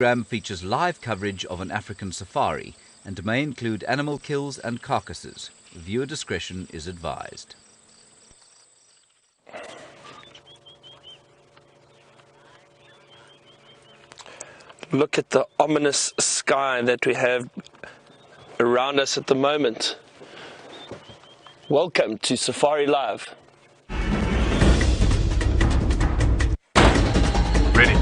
program features live coverage of an African safari and may include animal kills and carcasses. Viewer discretion is advised. Look at the ominous sky that we have around us at the moment. Welcome to Safari Live. Ready.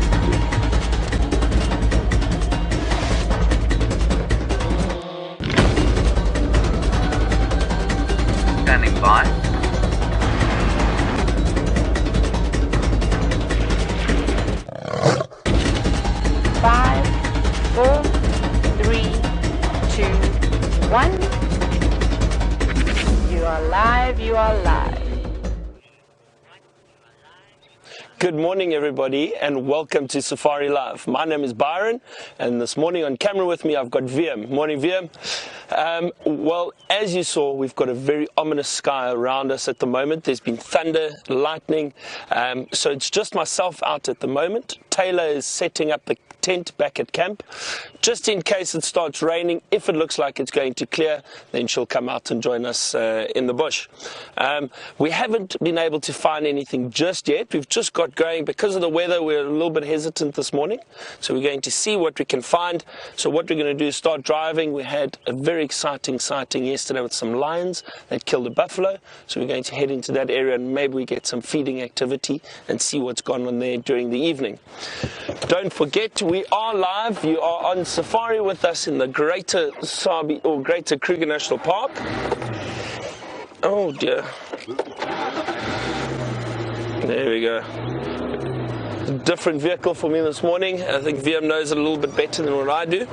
Standing by. 5, 4, 3, 2, 1. You are live, you are live. Good morning, everybody, and welcome to Safari Live. My name is Byron, and this morning on camera with me I've got VM. Morning, VM. Well, as you saw, we've got a very ominous sky around us at the moment. There's been thunder, lightning, so it's just myself out at the moment. Taylor is setting up the tent back at camp, just in case it starts raining. If it looks like it's going to clear, then she'll come out and join us in the bush. We haven't been able to find anything just yet. We've just got going. Because of the weather, we're a little bit hesitant this morning, so we're going to see what we can find. So what we're going to do is start driving. We had a very exciting sighting yesterday with some lions that killed a buffalo, so we're going to head into that area and maybe we get some feeding activity and see what's gone on there during the evening. Don't forget, we are live. You are on safari with us in the Greater Sabi or Greater Kruger National Park. Oh dear. There we go. A different vehicle for me this morning. I think VM knows it a little bit better than what I do.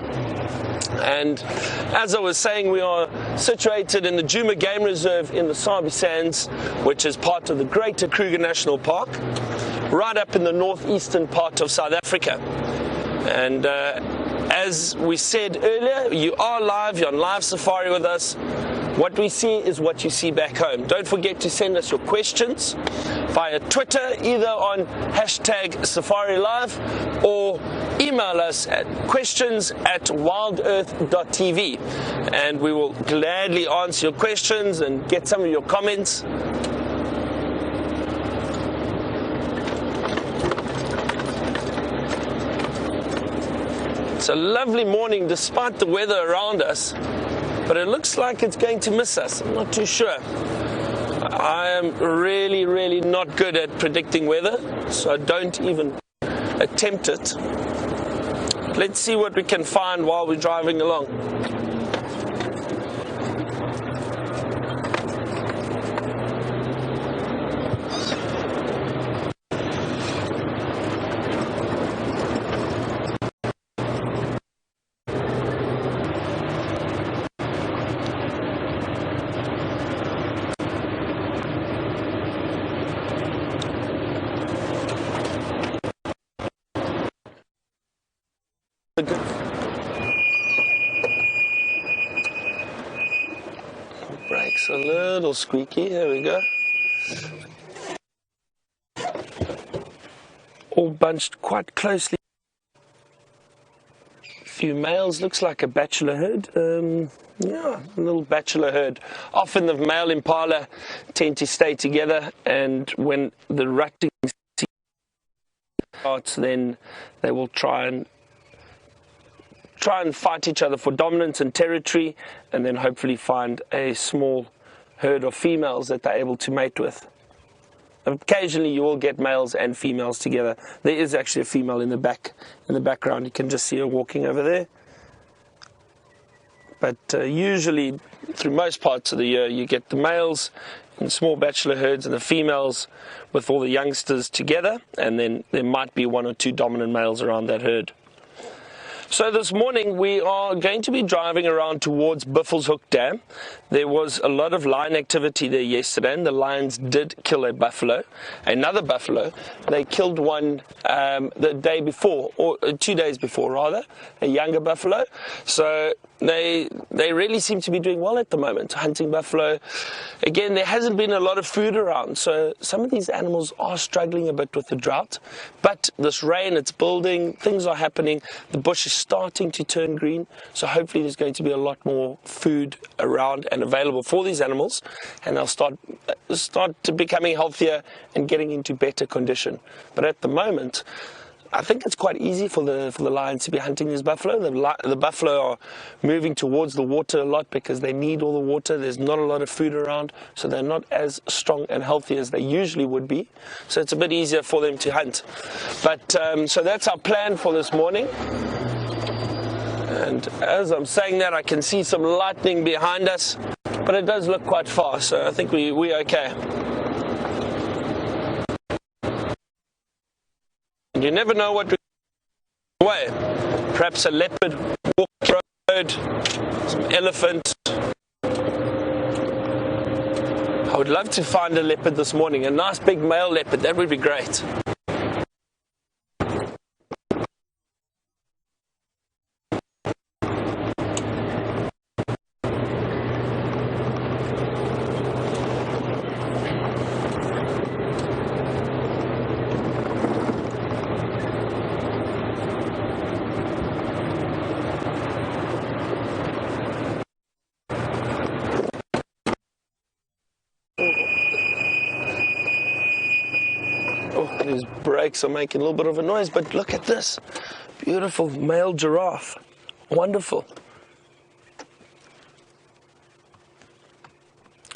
And as I was saying, we are situated in the Djuma Game Reserve in the Sabi Sands, which is part of the Greater Kruger National Park, right up in the northeastern part of South Africa. And as we said earlier, you are live, you're on live safari with us. What we see is what you see back home. Don't forget to send us your questions via Twitter, either on #SafariLive or email us at questions@WildEarthTV, and we will gladly answer your questions and get some of your comments. It's a lovely morning despite the weather around us, but it looks like it's going to miss us. I'm not too sure. I am really not good at predicting weather, so I don't even attempt it. Let's see what we can find while we're driving along. Brakes a little squeaky. There we go. All bunched quite closely. A few males. Looks like a bachelor herd. Yeah, a little bachelor herd. Often the male Impala tend to stay together, and when the rutting starts, then they will try and fight each other for dominance and territory, and then hopefully find a small herd of females that they're able to mate with. Occasionally you will get males and females together. There is actually a female in the background. You can just see her walking over there. But usually through most parts of the year you get the males in small bachelor herds and the females with all the youngsters together, and then there might be one or two dominant males around that herd. So this morning we are going to be driving around towards Buffelshoek Dam. There was a lot of lion activity there yesterday, and the lions did kill a buffalo, another buffalo. They killed one the day before, or 2 days before rather, a younger buffalo. So they really seem to be doing well at the moment, hunting buffalo. Again, there hasn't been a lot of food around, so some of these animals are struggling a bit with the drought. But this rain, it's building, things are happening, the bush is starting to turn green, so hopefully there's going to be a lot more food around and available for these animals, and they'll start to becoming healthier and getting into better condition. But at the moment, I think it's quite easy for the lions to be hunting this buffalo. The buffalo are moving towards the water a lot because they need all the water. There's not a lot of food around, so they're not as strong and healthy as they usually would be. So it's a bit easier for them to hunt. But so that's our plan for this morning. And as I'm saying that, I can see some lightning behind us, but it does look quite far, so I think we're okay. You never know what we're away. Perhaps a leopard walking the road, some elephant. I would love to find a leopard this morning, a nice big male leopard, that would be great. His brakes are making a little bit of a noise, but look at this beautiful male giraffe. Wonderful.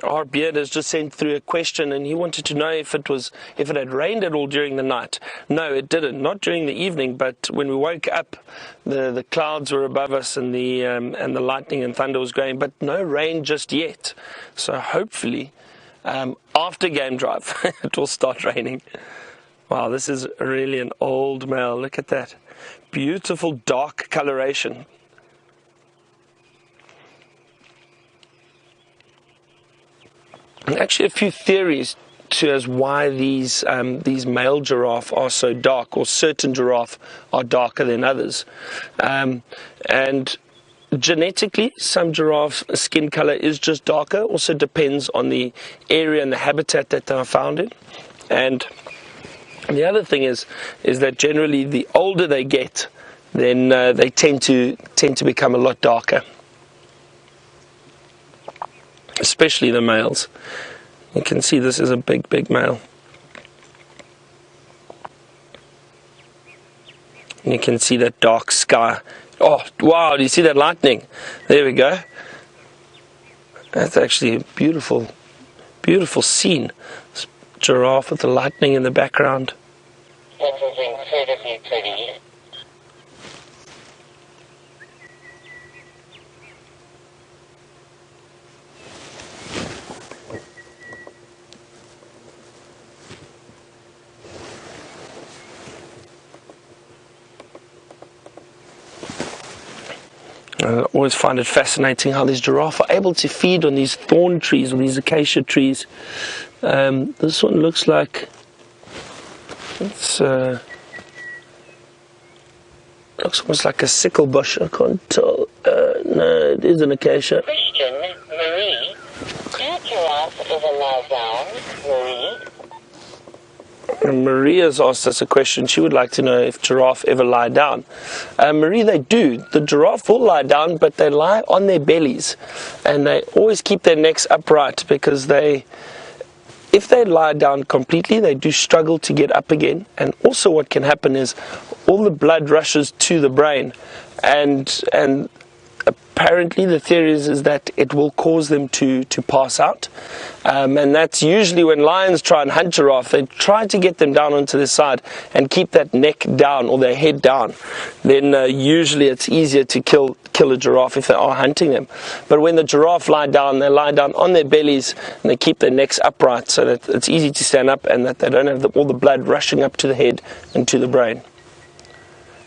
Our beard has just sent through a question, and he wanted to know if it had rained at all during the night. No, it didn't. Not during the evening, but when we woke up, the clouds were above us, and the lightning and thunder was going, but no rain just yet. So hopefully, after game drive, it will start raining. Wow, this is really an old male. Look at that. Beautiful dark coloration. And actually a few theories as why these male giraffe are so dark, or certain giraffe are darker than others. And genetically, some giraffes' skin color is just darker. Also depends on the area and the habitat that they are found in. And the other thing is that generally the older they get, then they tend to become a lot darker, especially the males. You can see this is a big male. And you can see that dark sky. Oh wow, do you see that lightning? There we go. That's actually a beautiful scene. Giraffe with the lightning in the background. I always find it fascinating how these giraffe are able to feed on these thorn trees or these acacia trees. This one looks like it's looks almost like a sickle bush. I can't tell. No, it is an acacia. Question, Marie. Do giraffe ever lie down, Marie? And Maria's asked us a question. She would like to know if giraffe ever lie down. Marie, they do. The giraffe will lie down, but they lie on their bellies, and they always keep their necks upright because if they lie down completely, they do struggle to get up again. And also what can happen is all the blood rushes to the brain, and apparently the theory is that it will cause them to pass out. And that's usually when lions try and hunt giraffe, they try to get them down onto the side and keep that neck down or their head down. Then usually it's easier to kill a giraffe if they are hunting them. But when the giraffe lie down, they lie down on their bellies and they keep their necks upright so that it's easy to stand up and that they don't have all the blood rushing up to the head and to the brain.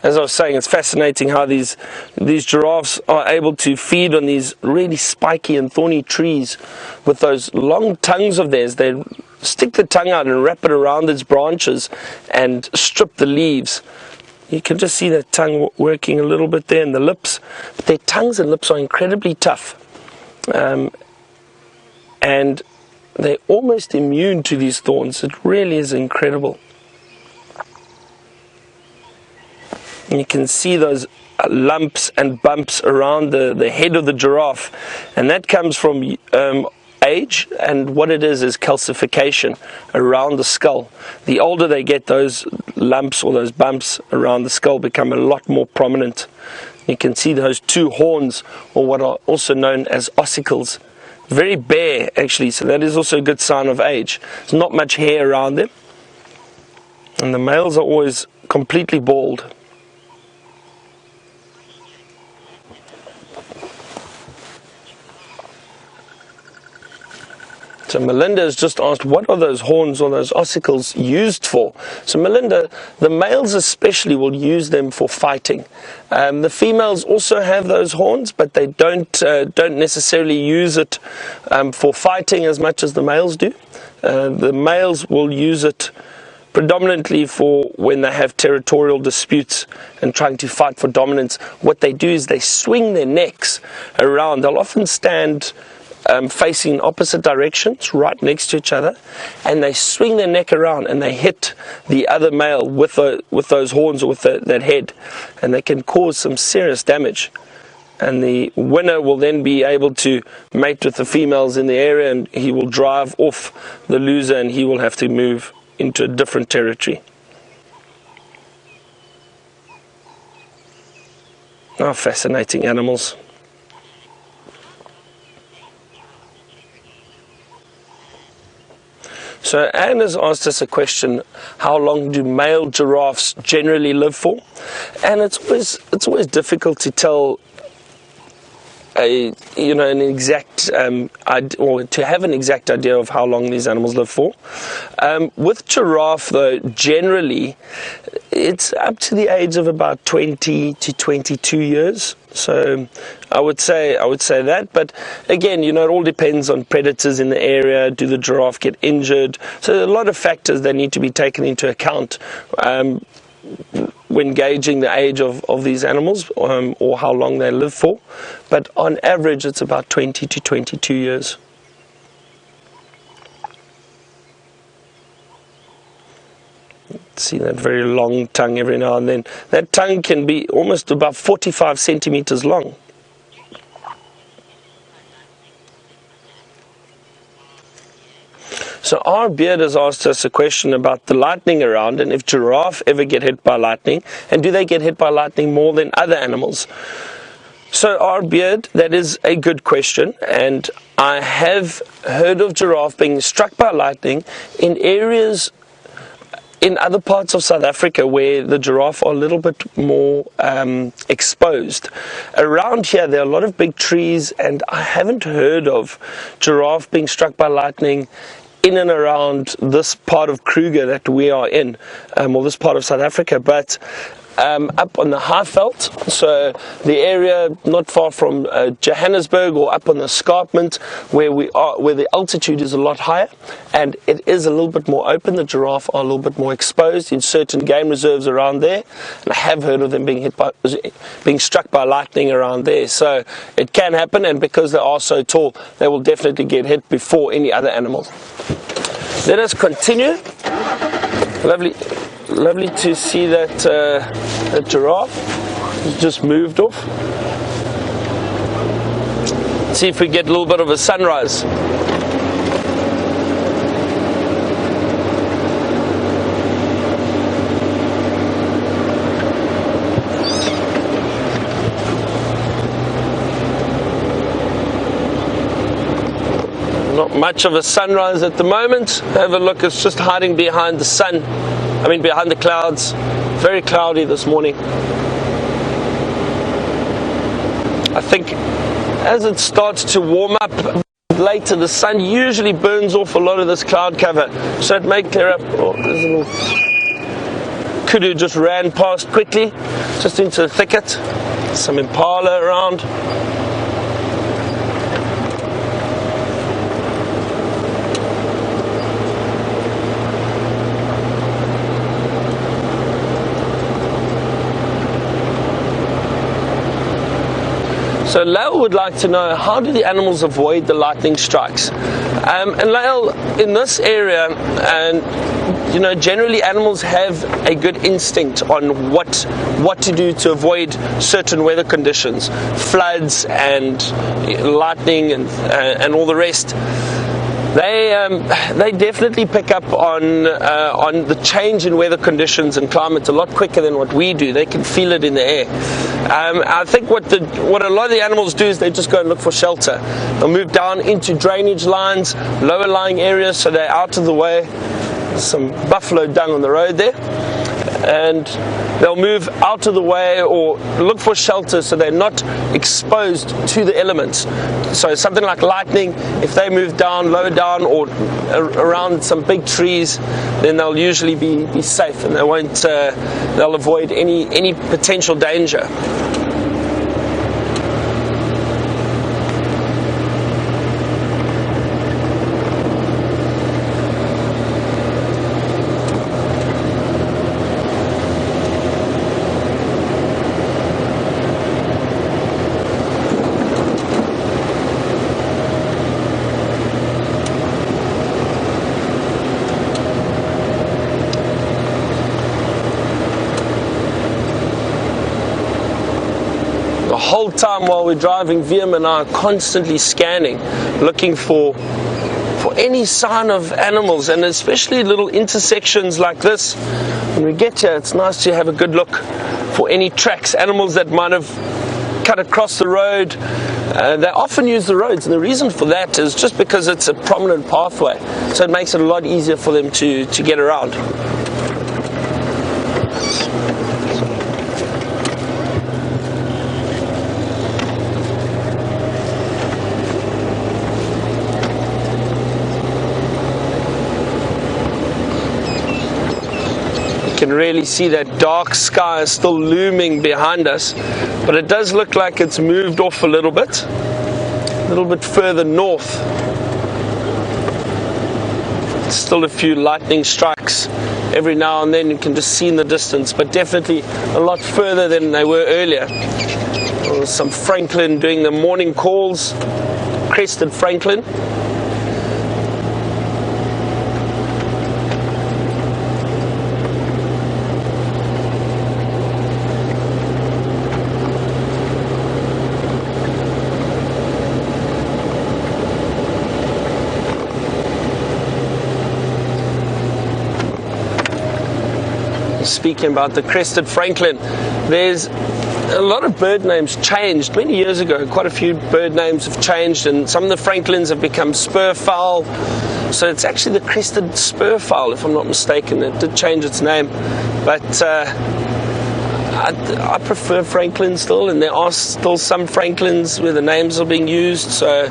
as I was saying, it's fascinating how these giraffes are able to feed on these really spiky and thorny trees with those long tongues of theirs. They stick the tongue out and wrap it around its branches and strip the leaves. You can just see that tongue working a little bit there in the lips. But their tongues and lips are incredibly tough. And they're almost immune to these thorns. It really is incredible. And you can see those lumps and bumps around the head of the giraffe. And that comes from age, and what it is calcification around the skull. The older they get, those lumps or those bumps around the skull become a lot more prominent. You can see those two horns, or what are also known as ossicles. Very bare actually, so that is also a good sign of age. There's not much hair around them, and the males are always completely bald. So Melinda has just asked, what are those horns or those ossicles used for? So Melinda, the males especially will use them for fighting. The females also have those horns, but they don't necessarily use it for fighting as much as the males do. The males will use it predominantly for when they have territorial disputes and trying to fight for dominance. What they do is they swing their necks around. They'll often stand facing opposite directions, right next to each other, and they swing their neck around and they hit the other male with those horns or with that head, and they can cause some serious damage. And the winner will then be able to mate with the females in the area, and he will drive off the loser, and he will have to move into a different territory. Oh, fascinating animals. So Anne has asked us a question: how long do male giraffes generally live for? And it's always difficult to tell an exact or to have an exact idea of how long these animals live for. With giraffe, though, generally it's up to the age of about 20 to 22 years. So I would say that, but again, it all depends on predators in the area. Do the giraffe get injured? So there are a lot of factors that need to be taken into account when gauging the age of these animals, or how long they live for. But on average, it's about 20 to 22 years. See that very long tongue every now and then. That tongue can be almost about 45 centimeters long. So our beard has asked us a question about the lightning around, and if giraffe ever get hit by lightning, and do they get hit by lightning more than other animals? So our beard, that is a good question, and I have heard of giraffe being struck by lightning in areas in other parts of South Africa where the giraffe are a little bit more exposed. Around here there are a lot of big trees, and I haven't heard of giraffe being struck by lightning in and around this part of Kruger that we are in, or this part of South Africa, but up on the Highveld, so the area not far from Johannesburg, or up on the escarpment where we are, where the altitude is a lot higher and it is a little bit more open. The giraffe are a little bit more exposed in certain game reserves around there, and I have heard of them being struck by lightning around there. So it can happen, and because they are so tall, they will definitely get hit before any other animals. Let us continue. Lovely to see that giraffe has just moved off. Let's see if we get a little bit of a sunrise. Not much of a sunrise at the moment. Have a look, it's just hiding behind the sun. Behind the clouds. Very cloudy this morning. I think as it starts to warm up later, the sun usually burns off a lot of this cloud cover, so it may clear up. Oh, there's a little kudu just ran past quickly, just into the thicket. Some impala around. So Lael would like to know, how do the animals avoid the lightning strikes? And Lael, in this area, and you know, generally animals have a good instinct on what to do to avoid certain weather conditions, floods and lightning and all the rest. They definitely pick up on the change in weather conditions and climate a lot quicker than what we do. They can feel it in the air. I think what a lot of the animals do is they just go and look for shelter. They'll move down into drainage lines, lower lying areas, so they're out of the way. There's some buffalo dung on the road there. And they'll move out of the way or look for shelter so they're not exposed to the elements. So something like lightning, if they move down, lower down, or around some big trees, then they'll usually be safe and they'll avoid any potential danger. The whole time while we're driving, Viam and I are constantly scanning, looking for any sign of animals, and especially little intersections like this. When we get here, it's nice to have a good look for any tracks, animals that might have cut across the road. They often use the roads, and the reason for that is just because it's a prominent pathway, so it makes it a lot easier for them to get around. Can really see that dark sky is still looming behind us, but it does look like it's moved off a little bit further north. Still a few lightning strikes every now and then, you can just see in the distance, but definitely a lot further than they were earlier. There was some francolin doing the morning calls, crested francolin. Speaking about the crested francolin, there's a lot of bird names changed. Many years ago, quite a few bird names have changed, and some of the francolins have become spurfowl. So it's actually the crested spurfowl, if I'm not mistaken. It did change its name, but I prefer francolin still, and there are still some francolins where the names are being used, so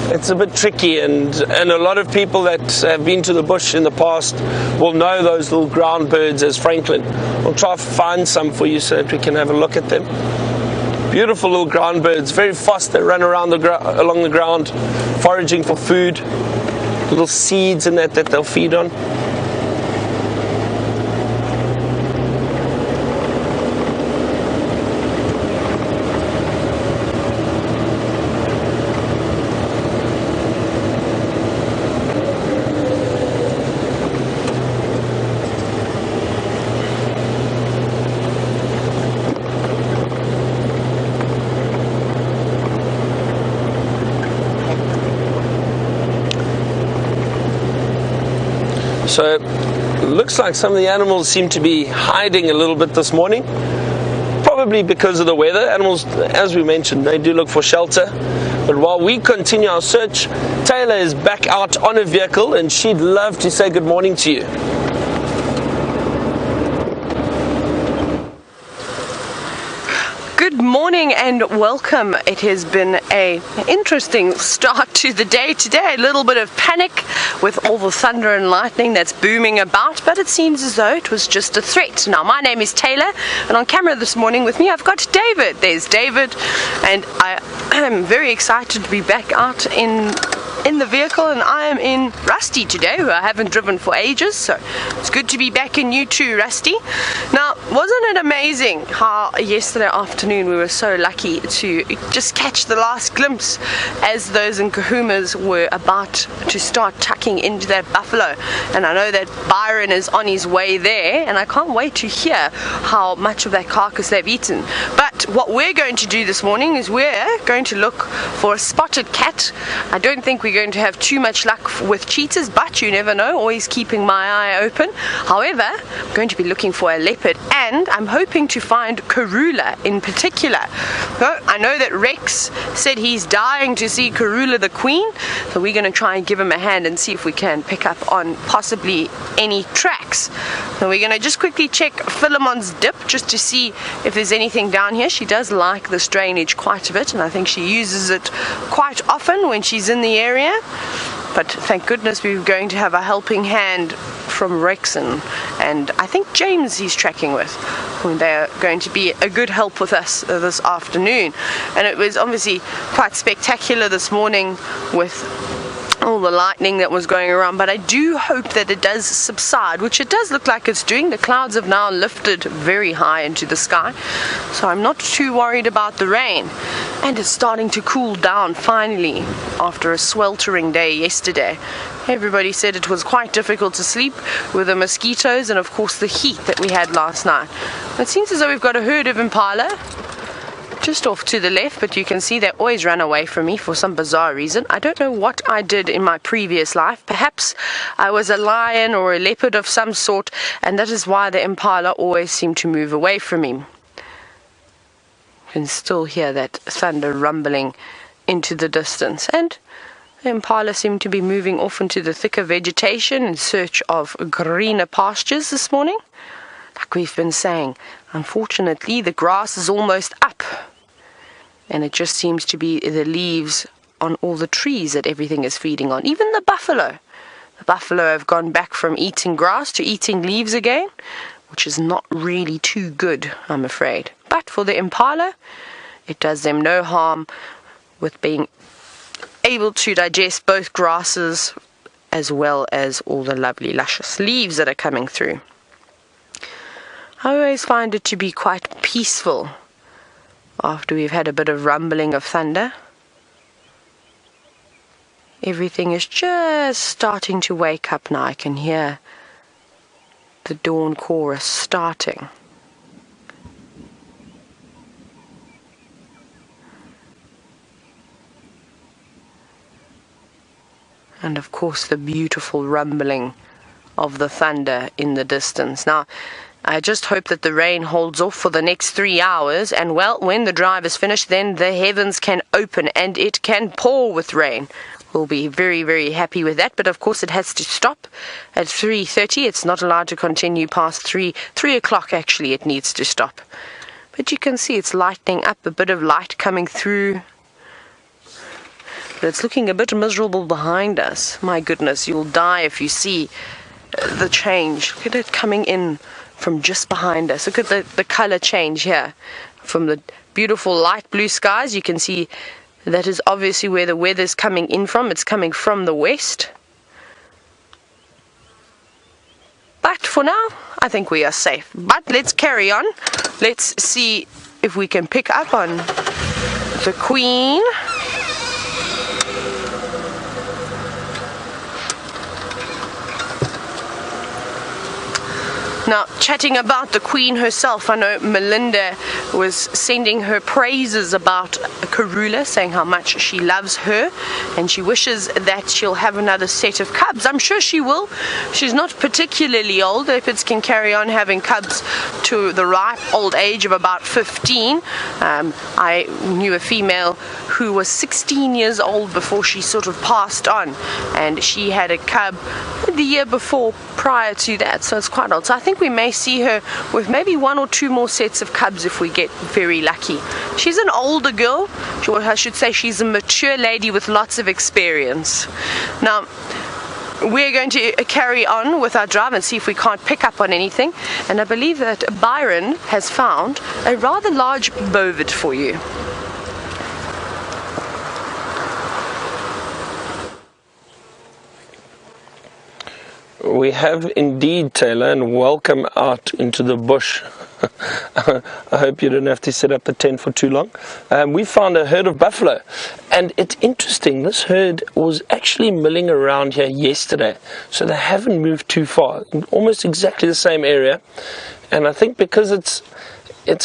it's a bit tricky, and a lot of people that have been to the bush in the past will know those little ground birds as francolin. We'll try to find some for you so that we can have a look at them. Beautiful little ground birds, very fast. They run around along the ground, foraging for food, little seeds and that they'll feed on. So it looks like some of the animals seem to be hiding a little bit this morning, probably because of the weather. Animals, as we mentioned, they do look for shelter. But while we continue our search, Taylor is back out on a vehicle, and she'd love to say good morning to you. Good morning and welcome. It has been an interesting start to the day today. A little bit of panic with all the thunder and lightning that's booming about, but it seems as though it was just a threat. Now, my name is Taylor, and on camera this morning with me I've got David. There's David, and I am very excited to be back out in the vehicle, and I am in Rusty today, who I haven't driven for ages, so it's good to be back in you too, Rusty. Now, wasn't it amazing how yesterday afternoon we were so lucky to just catch the last glimpse as those Nkuhumas were about to start tucking into that buffalo, and I know that Byron is on his way there, and I can't wait to hear how much of that carcass they've eaten. But what we're going to do this morning is we're going to look for a spotted cat. I don't think we're going to have too much luck with cheetahs, but you never know, always keeping my eye open. However, I'm going to be looking for a leopard, and I'm hoping to find Karula in particular. So I know that Rex said he's dying to see Karula the queen, so we're going to try and give him a hand and see if we can pick up on possibly any tracks. So we're going to just quickly check Philemon's dip just to see if there's anything down here. She does like this drainage quite a bit, and I think she uses it quite often when she's in the area. But thank goodness we're going to have a helping hand from Rexon, and I think James he's tracking with. They're going to be a good help with us this afternoon. And it was obviously quite spectacular this morning with all the lightning that was going around, but I do hope that it does subside, which it does look like it's doing. The clouds have now lifted very high into the sky, so I'm not too worried about the rain. And it's starting to cool down finally after a sweltering day yesterday. Everybody said it was quite difficult to sleep with the mosquitoes and of course the heat that we had last night. It seems as though we've got a herd of Impala just off to the left, but you can see they always run away from me for some bizarre reason. I don't know what I did in my previous life. Perhaps I was a lion or a leopard of some sort, and that is why the Impala always seem to move away from me. You can still hear that thunder rumbling into the distance, and the Impala seem to be moving off into the thicker vegetation in search of greener pastures this morning. Like we've been saying, unfortunately the grass is almost up, and it just seems to be the leaves on all the trees that everything is feeding on. Even the buffalo. The buffalo have gone back from eating grass to eating leaves again, which is not really too good, I'm afraid. But for the Impala, it does them no harm with being able to digest both grasses as well as all the lovely luscious leaves that are coming through. I always find it to be quite peaceful after we've had a bit of rumbling of thunder. Everything is just starting to wake up now. I can hear the dawn chorus starting. And of course the beautiful rumbling of the thunder in the distance. Now, I just hope that the rain holds off for the next 3 hours, and well, when the drive is finished, then the heavens can open and it can pour with rain. We'll be very, very happy with that, but of course it has to stop at 3:30. It's not allowed to continue past 3 o'clock actually, it needs to stop. But you can see it's lightening up, a bit of light coming through. But it's looking a bit miserable behind us. My goodness, you'll die if you see the change. Look at it coming in from just behind us. Look at the color change here. From the beautiful light blue skies, you can see that is obviously where the weather's coming in from. It's coming from the west. But for now, I think we are safe. But let's carry on. Let's see if we can pick up on the queen. Now, chatting about the Queen herself, I know Melinda was sending her praises about Karula, saying how much she loves her and she wishes that she'll have another set of cubs. I'm sure she will. She's not particularly old. Leopards can carry on having cubs to the ripe old age of about 15. I knew a female who was 16 years old before she sort of passed on, and she had a cub the year before prior to that, so it's quite old. So I think we may see her with maybe 1 or 2 more sets of cubs if we get very lucky. She's an older girl, or I should say she's a mature lady with lots of experience. Now, we're going to carry on with our drive and see if we can't pick up on anything. And I believe that Byron has found a rather large bovid for you. We have indeed, Taylor, and welcome out into the bush. I hope you don't have to set up a tent for too long. We found a herd of buffalo, and it's interesting, this herd was actually milling around here yesterday, so they haven't moved too far, almost exactly the same area. And I think because it's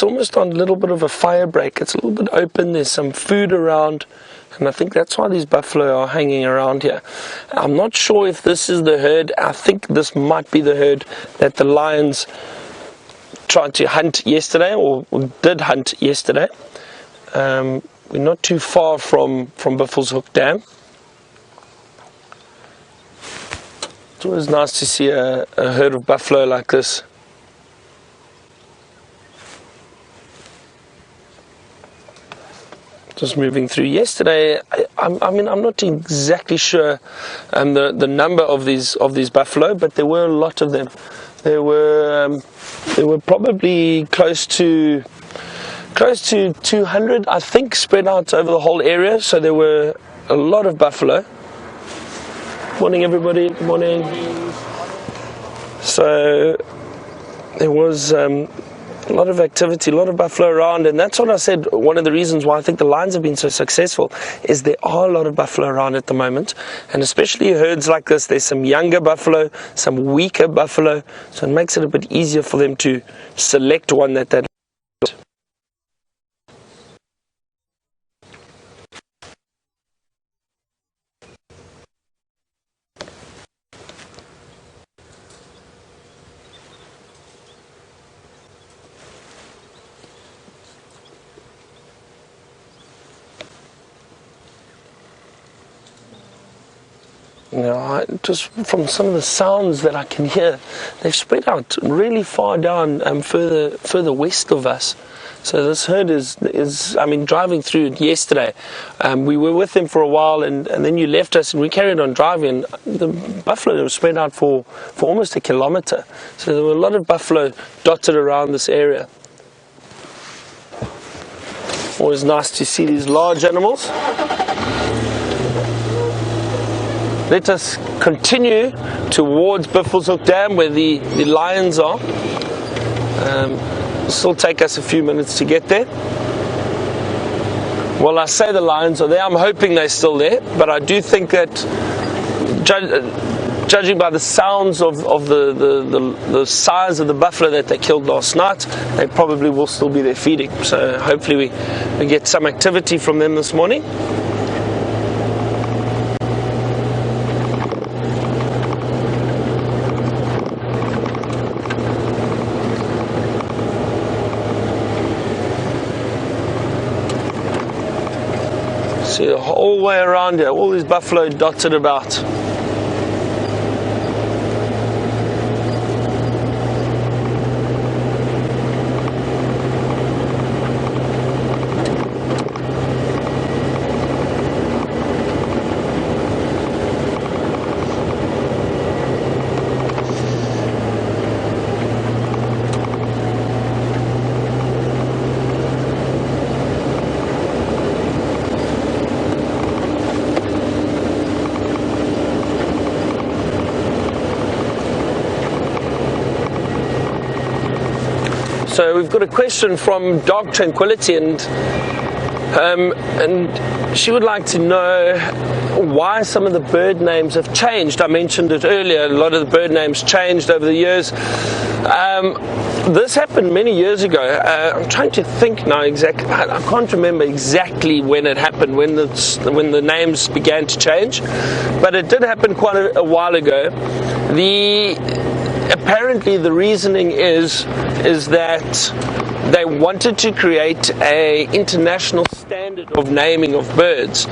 almost on a little bit of a fire break, it's a little bit open, there's some food around, and I think that's why these buffalo are hanging around here. I'm not sure if this is the herd. I think this might be the herd that the lions tried to hunt yesterday, or did hunt yesterday. We're not too far from Buffelshoek Dam. It's always nice to see a herd of buffalo like this. Just moving through. Yesterday, I mean, I'm not exactly sure the number of these buffalo, but there were a lot of them. There were probably close to 200, I think, spread out over the whole area. So there were a lot of buffalo. Morning, everybody. Good morning. So there was a lot of activity, a lot of buffalo around, and that's what I said. One of the reasons why I think the lions have been so successful is there are a lot of buffalo around at the moment, and especially herds like this, there's some younger buffalo, some weaker buffalo, so it makes it a bit easier for them to select one that they. Just from some of the sounds that I can hear, they've spread out really far down, further west of us. So this herd is I mean, driving through it yesterday, we were with them for a while, and then you left us, and we carried on driving. The buffalo was spread out for almost 1 kilometer. So there were a lot of buffalo dotted around this area. Always nice to see these large animals. Let us continue towards Buffelshoek Dam, where the lions are. It'll still take us a few minutes to get there. Well, I say the lions are there. I'm hoping they're still there, but I do think that, judging by the sounds of the size of the buffalo that they killed last night, they probably will still be there feeding. So hopefully we get some activity from them this morning. See the whole way around here, all these buffalo dotted about. So we've got a question from Dog Tranquility, and she would like to know why some of the bird names have changed. I mentioned it earlier, a lot of the bird names changed over the years. This happened many years ago. I'm trying to think now exactly. I can't remember exactly when it happened, when the names began to change, but it did happen quite a while ago. Apparently the reasoning is that they wanted to create a international standard of naming of birds.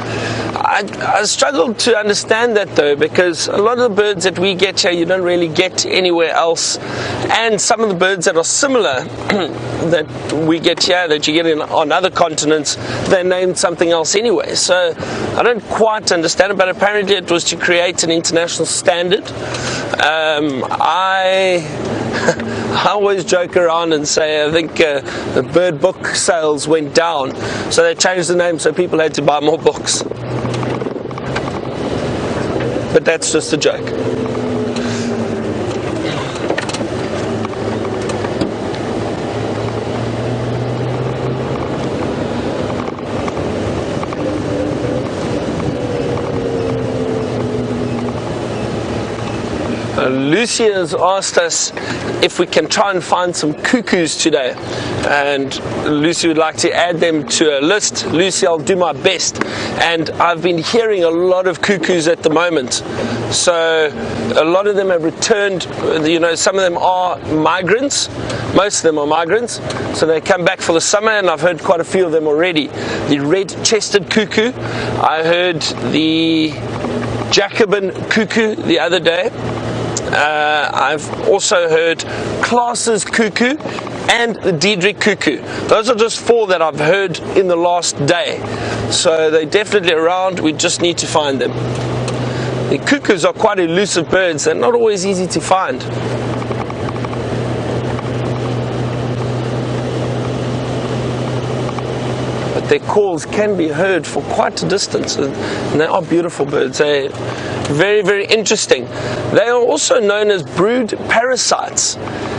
I struggled to understand that though, because a lot of the birds that we get here you don't really get anywhere else, and some of the birds that are similar that we get here that you get on other continents, they're named something else anyway. So I don't quite understand it, but apparently it was to create an international standard. I always joke around and say I think the bird book sales went down, so they changed the name so people had to buy more books. But that's just a joke. Lucy has asked us if we can try and find some cuckoos today, and Lucy would like to add them to a list. Lucy, I'll do my best, and I've been hearing a lot of cuckoos at the moment, so a lot of them have returned. You know, some of them are migrants, most of them are migrants, so they come back for the summer, and I've heard quite a few of them already. The red-chested cuckoo, I heard the Jacobin cuckoo the other day. I've also heard Klaas's cuckoo and the Diedrich cuckoo. Those are just 4 that I've heard in the last day. So they're definitely around, we just need to find them. The cuckoos are quite elusive birds, they're not always easy to find. But their calls can be heard for quite a distance, and they are beautiful birds. They're very, very interesting. They are also known as brood parasites,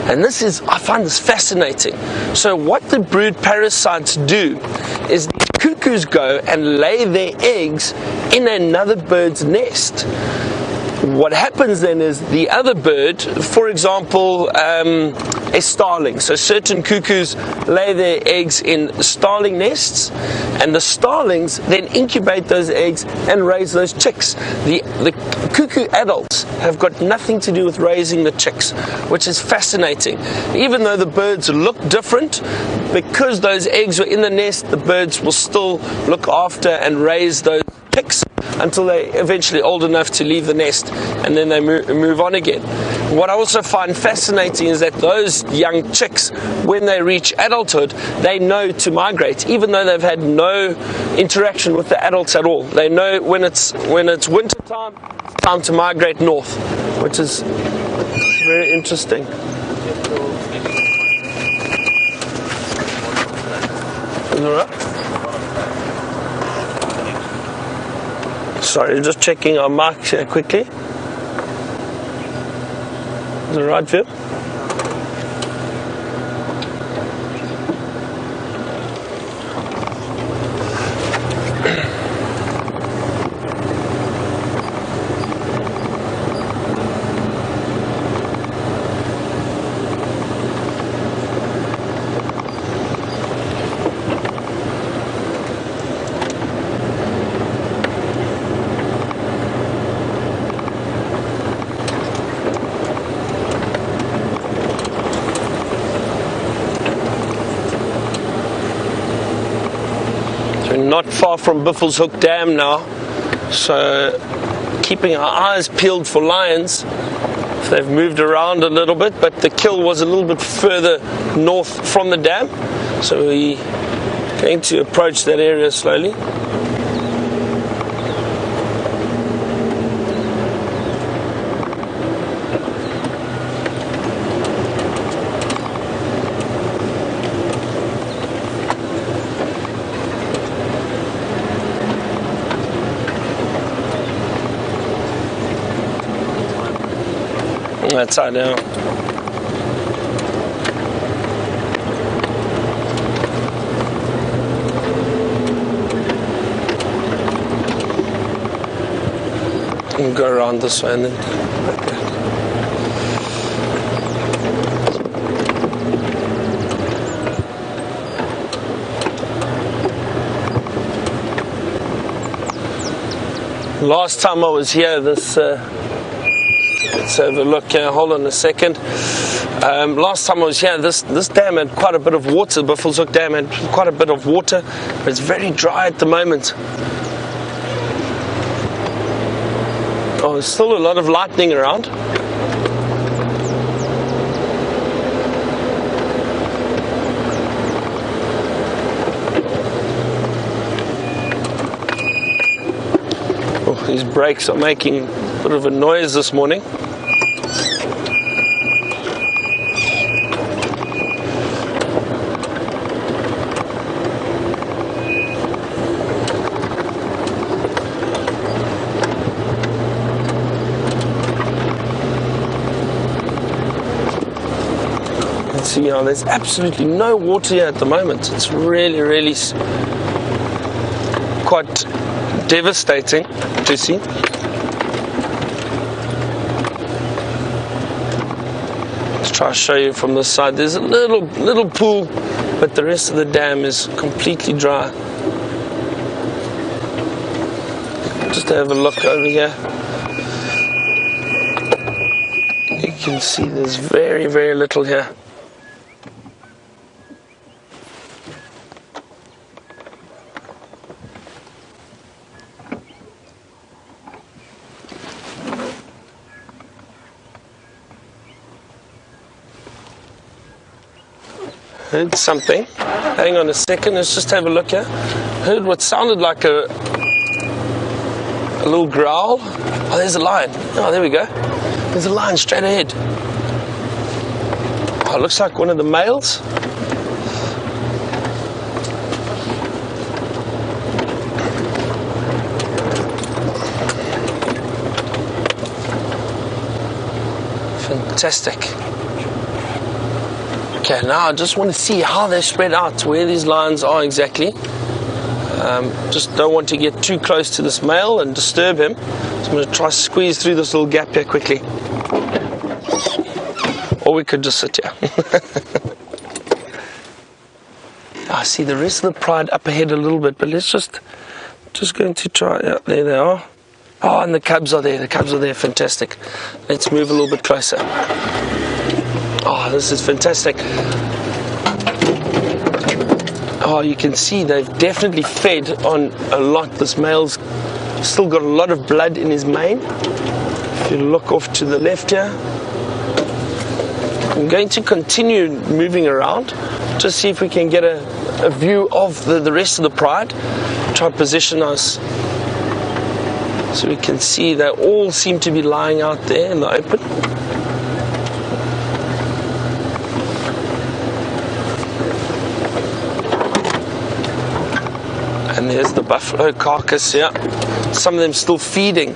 and I find this fascinating. So what the brood parasites do is these cuckoos go and lay their eggs in another bird's nest. What happens then is the other bird, for example, a starling. So certain cuckoos lay their eggs in starling nests, and the starlings then incubate those eggs and raise those chicks. The cuckoo adults have got nothing to do with raising the chicks, which is fascinating. Even though the birds look different, because those eggs were in the nest, the birds will still look after and raise those chicks until they're eventually old enough to leave the nest, and then they move on again. What I also find fascinating is that those young chicks, when they reach adulthood, they know to migrate, even though they've had no interaction with the adults at all. They know when it's winter time, time to migrate north, which is very interesting. All right. Sorry, just checking our marks here quickly. Is it right view? Not far from Buffelshoek Dam now, so keeping our eyes peeled for lions. They've moved around a little bit, but the kill was a little bit further north from the dam, so we're going to approach that area slowly. That side now. We'll go around this way and then back there. Last time I was here, let's have a look here. Hold on a second. Last time I was here, this dam had quite a bit of water. Buffelshoek Dam had quite a bit of water, but it's very dry at the moment. Oh, there's still a lot of lightning around. Oh, these brakes are making a bit of a noise this morning. See, there's absolutely no water here at the moment. It's really quite devastating to see. Let's try to show you from this side. There's a little pool, but the rest of the dam is completely dry. Just have a look over here. You can see there's very little here. Heard something. Hang on a second, let's just have a look here. Heard what sounded like a little growl. Oh, there's a lion. Oh, there we go. There's a lion straight ahead. Oh, it looks like one of the males. Fantastic. Okay, now I just want to see how they're spread out, where these lions are exactly. Just don't want to get too close to this male and disturb him. So I'm going to try to squeeze through this little gap here quickly. Or we could just sit here. I see the rest of the pride up ahead a little bit, but let's just going to try. Yeah, there they are. Oh, and the cubs are there. The cubs are there. Fantastic. Let's move a little bit closer. Oh, this is fantastic. Oh, you can see they've definitely fed on a lot. This male's still got a lot of blood in his mane. If you look off to the left here, I'm going to continue moving around, just see if we can get a view of the rest of the pride. Try to position us so we can see they all seem to be lying out there in the open. And there's the buffalo carcass here. Some of them still feeding.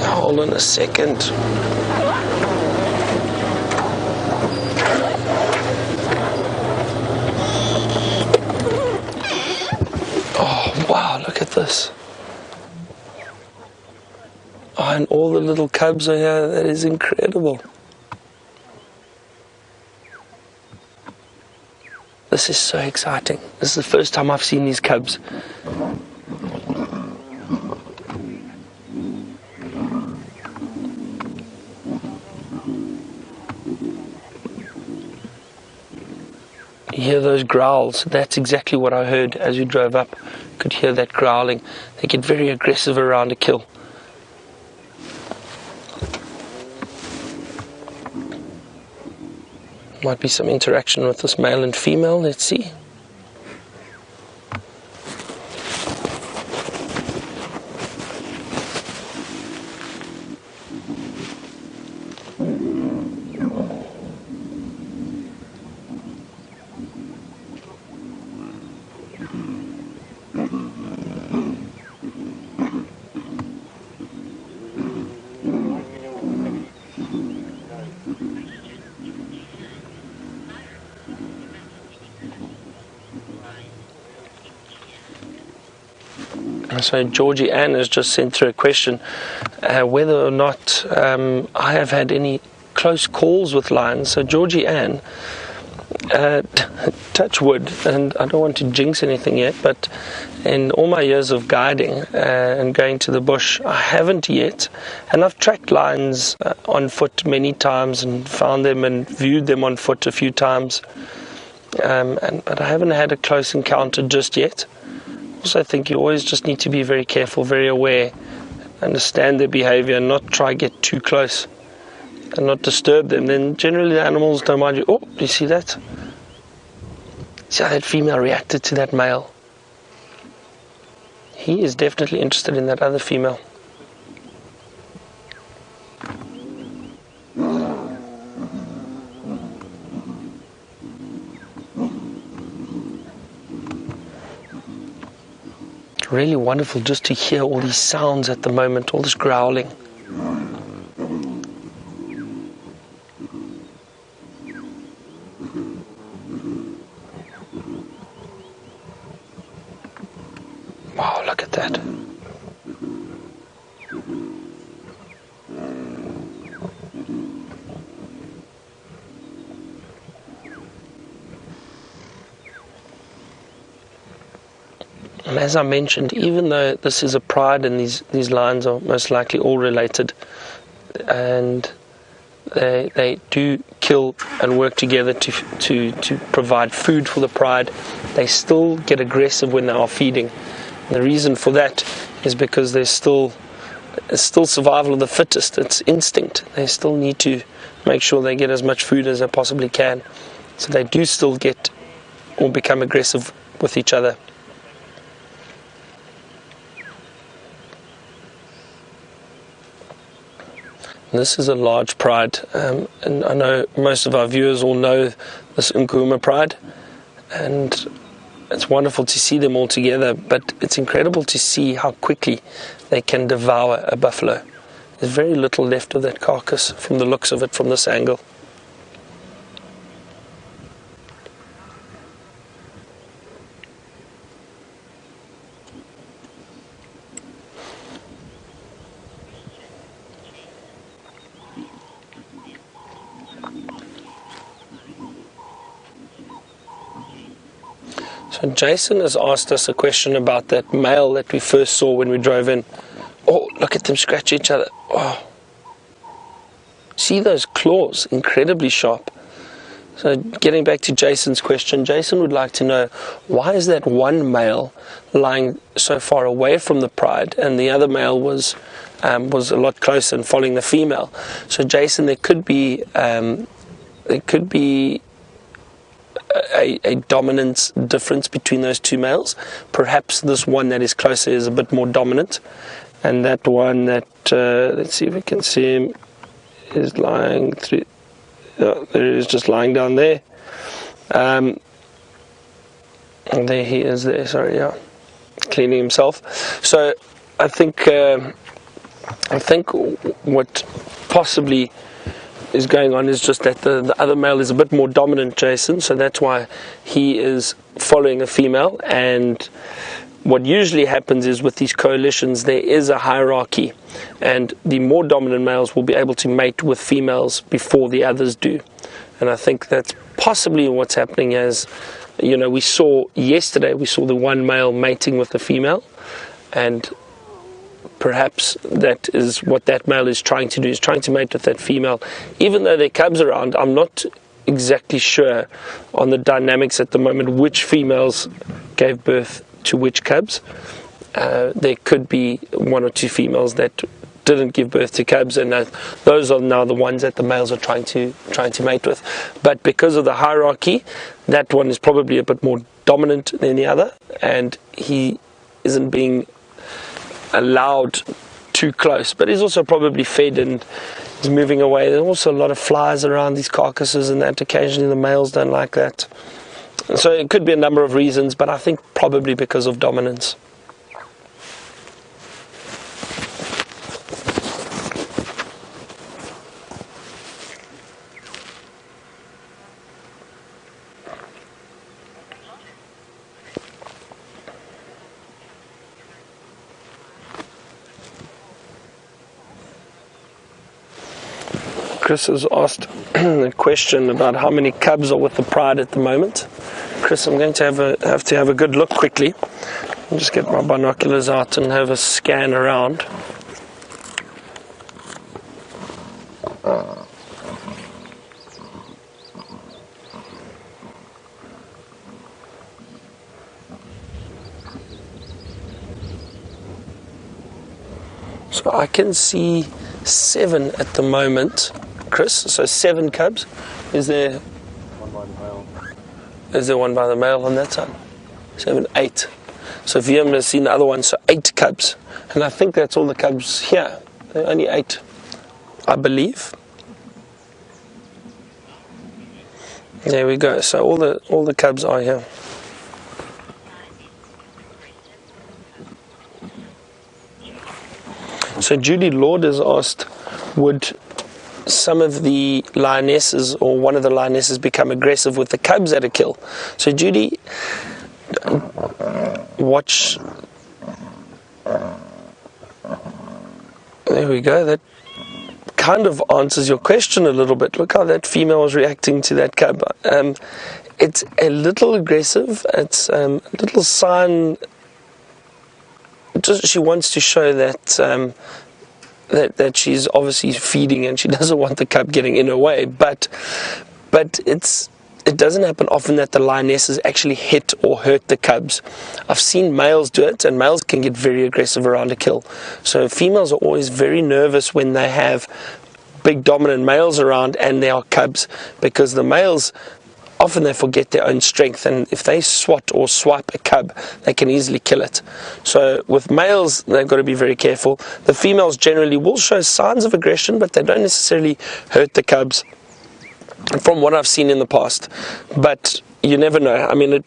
Hold on a second. Oh, wow, look at this. Oh, and all the little cubs are here. That is incredible. This is so exciting. This is the first time I've seen these cubs. You hear those growls. That's exactly what I heard as we drove up. Could hear that growling. They get very aggressive around a kill. Might be some interaction with this male and female. Let's see. So Georgie Ann has just sent through a question whether or not I have had any close calls with lions. So Georgie Ann, touch wood, and I don't want to jinx anything yet, but in all my years of guiding and going to the bush, I haven't yet, and I've tracked lions on foot many times and found them and viewed them on foot a few times, but I haven't had a close encounter just yet. Also, I think you always just need to be very careful, very aware, understand their behavior, and not try to get too close and not disturb them. Then generally the animals don't mind you. Oh, do you see that? See how that female reacted to that male? He is definitely interested in that other female. It's really wonderful just to hear all these sounds at the moment, all this growling. Wow, look at that. And as I mentioned, even though this is a pride and these lions are most likely all related, and they do kill and work together to provide food for the pride, they still get aggressive when they are feeding. And the reason for that is because it's still survival of the fittest. It's instinct. They still need to make sure they get as much food as they possibly can. So they do still get or become aggressive with each other. This is a large pride, and I know most of our viewers all know this Nkuhuma pride, and it's wonderful to see them all together, but it's incredible to see how quickly they can devour a buffalo. There's very little left of that carcass from the looks of it from this angle. So Jason has asked us a question about that male that we first saw when we drove in. Oh, look at them scratch each other. Oh. See those claws, incredibly sharp. So getting back to Jason's question, Jason would like to know, why is that one male lying so far away from the pride and the other male was a lot closer and following the female? So Jason, there could be a dominance difference between those two males. Perhaps this one that is closer is a bit more dominant, and that one that let's see if we can see him, is lying through. There he is, just lying down there. And there he is there, sorry, yeah, cleaning himself. So I think what possibly is going on is just that the other male is a bit more dominant, Jason, so that's why he is following a female. And what usually happens is with these coalitions there is a hierarchy, and the more dominant males will be able to mate with females before the others do. And I think that's possibly what's happening. As you know, we saw yesterday the one male mating with the female, and perhaps that is what that male is trying to do, is trying to mate with that female. Even though there are cubs around, I'm not exactly sure on the dynamics at the moment which females gave birth to which cubs. There could be one or two females that didn't give birth to cubs, and those are now the ones that the males are trying to mate with. But because of the hierarchy, that one is probably a bit more dominant than the other, and he isn't being allowed too close, but he's also probably fed and is moving away. There's also a lot of flies around these carcasses, and that occasionally the males don't like that. So it could be a number of reasons, but I think probably because of dominance. Chris has asked a question about how many cubs are with the Pride at the moment. Chris, I'm going to have to have a good look quickly. I'll just get my binoculars out and have a scan around. So I can see 7 at the moment, Chris. So 7 cubs. Is there one by the male? Is there one by the male on that side? 7, 8. So if you haven't seen the other one, so 8 cubs. And I think that's all the cubs here. There are only 8, I believe. There we go. So all the cubs are here. So Judy Lord has asked, would some of the lionesses or one of the lionesses become aggressive with the cubs at a kill? So Judy, watch. There we go. That kind of answers your question a little bit. Look how that female is reacting to that cub. It's a little aggressive. It's a little sign. She wants to show that that she's obviously feeding and she doesn't want the cub getting in her way. But it doesn't happen often that the lionesses actually hit or hurt the cubs. I've seen males do it, and males can get very aggressive around a kill. So females are always very nervous when they have big dominant males around and there are cubs, because the males, often they forget their own strength, and if they swat or swipe a cub, they can easily kill it. So with males, they've got to be very careful. The females generally will show signs of aggression, but they don't necessarily hurt the cubs, from what I've seen in the past. But you never know. I mean,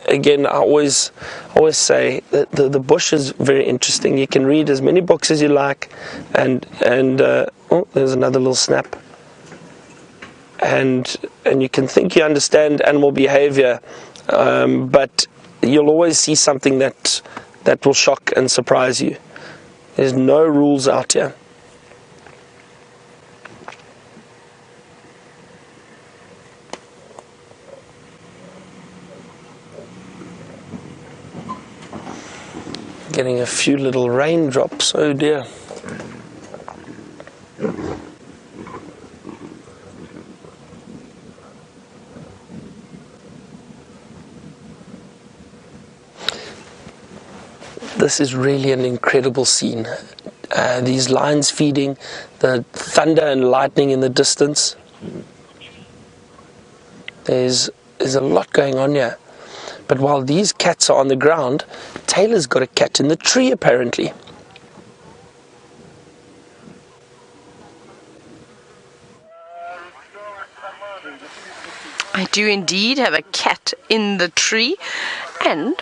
again, I always say that the bush is very interesting. You can read as many books as you like, and oh, there's another little snap. And you can think you understand animal behavior, but you'll always see something that will shock and surprise you. There's no rules out here. Getting a few little raindrops, oh dear. This is really an incredible scene. These lions feeding, the thunder and lightning in the distance. There's a lot going on here. But while these cats are on the ground, Taylor's got a cat in the tree apparently. I do indeed have a cat in the tree, and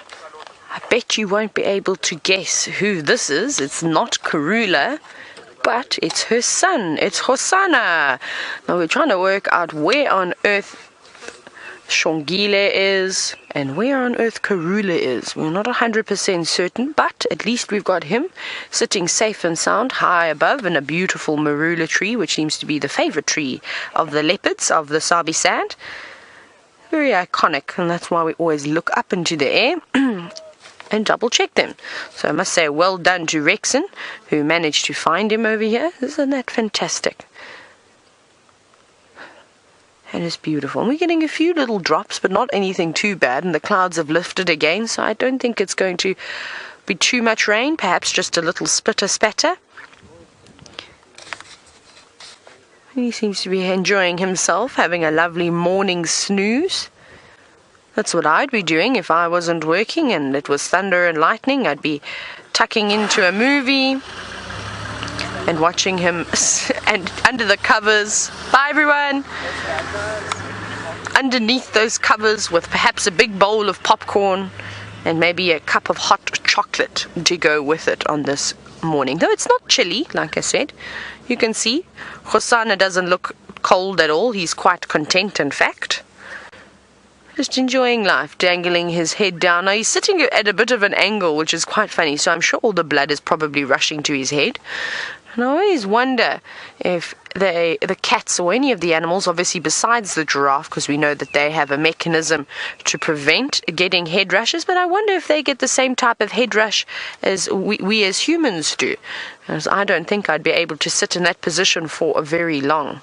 I bet you won't be able to guess who this is. It's not Karula, but it's her son. It's Hosanna. Now we're trying to work out where on earth Shongile is and where on earth Karula is. We're not 100% certain, but at least we've got him sitting safe and sound high above in a beautiful marula tree, which seems to be the favorite tree of the leopards of the Sabi Sand. Very iconic, and that's why we always look up into the air and double check them. So I must say well done to Rexon, who managed to find him over here. Isn't that fantastic? And it's beautiful. And we're getting a few little drops, but not anything too bad, and the clouds have lifted again, so I don't think it's going to be too much rain, perhaps just a little splitter spatter. He seems to be enjoying himself, having a lovely morning snooze. That's what I'd be doing if I wasn't working and it was thunder and lightning. I'd be tucking into a movie and watching him and under the covers. Bye everyone! Underneath those covers with perhaps a big bowl of popcorn and maybe a cup of hot chocolate to go with it on this morning. Though it's not chilly, like I said. You can see Hosanna doesn't look cold at all. He's quite content, in fact. Just enjoying life, dangling his head down. Now he's sitting at a bit of an angle, which is quite funny, so I'm sure all the blood is probably rushing to his head. And I always wonder if the cats or any of the animals, obviously besides the giraffe, because we know that they have a mechanism to prevent getting head rushes, but I wonder if they get the same type of head rush as we as humans do. As I don't think I'd be able to sit in that position for a very long.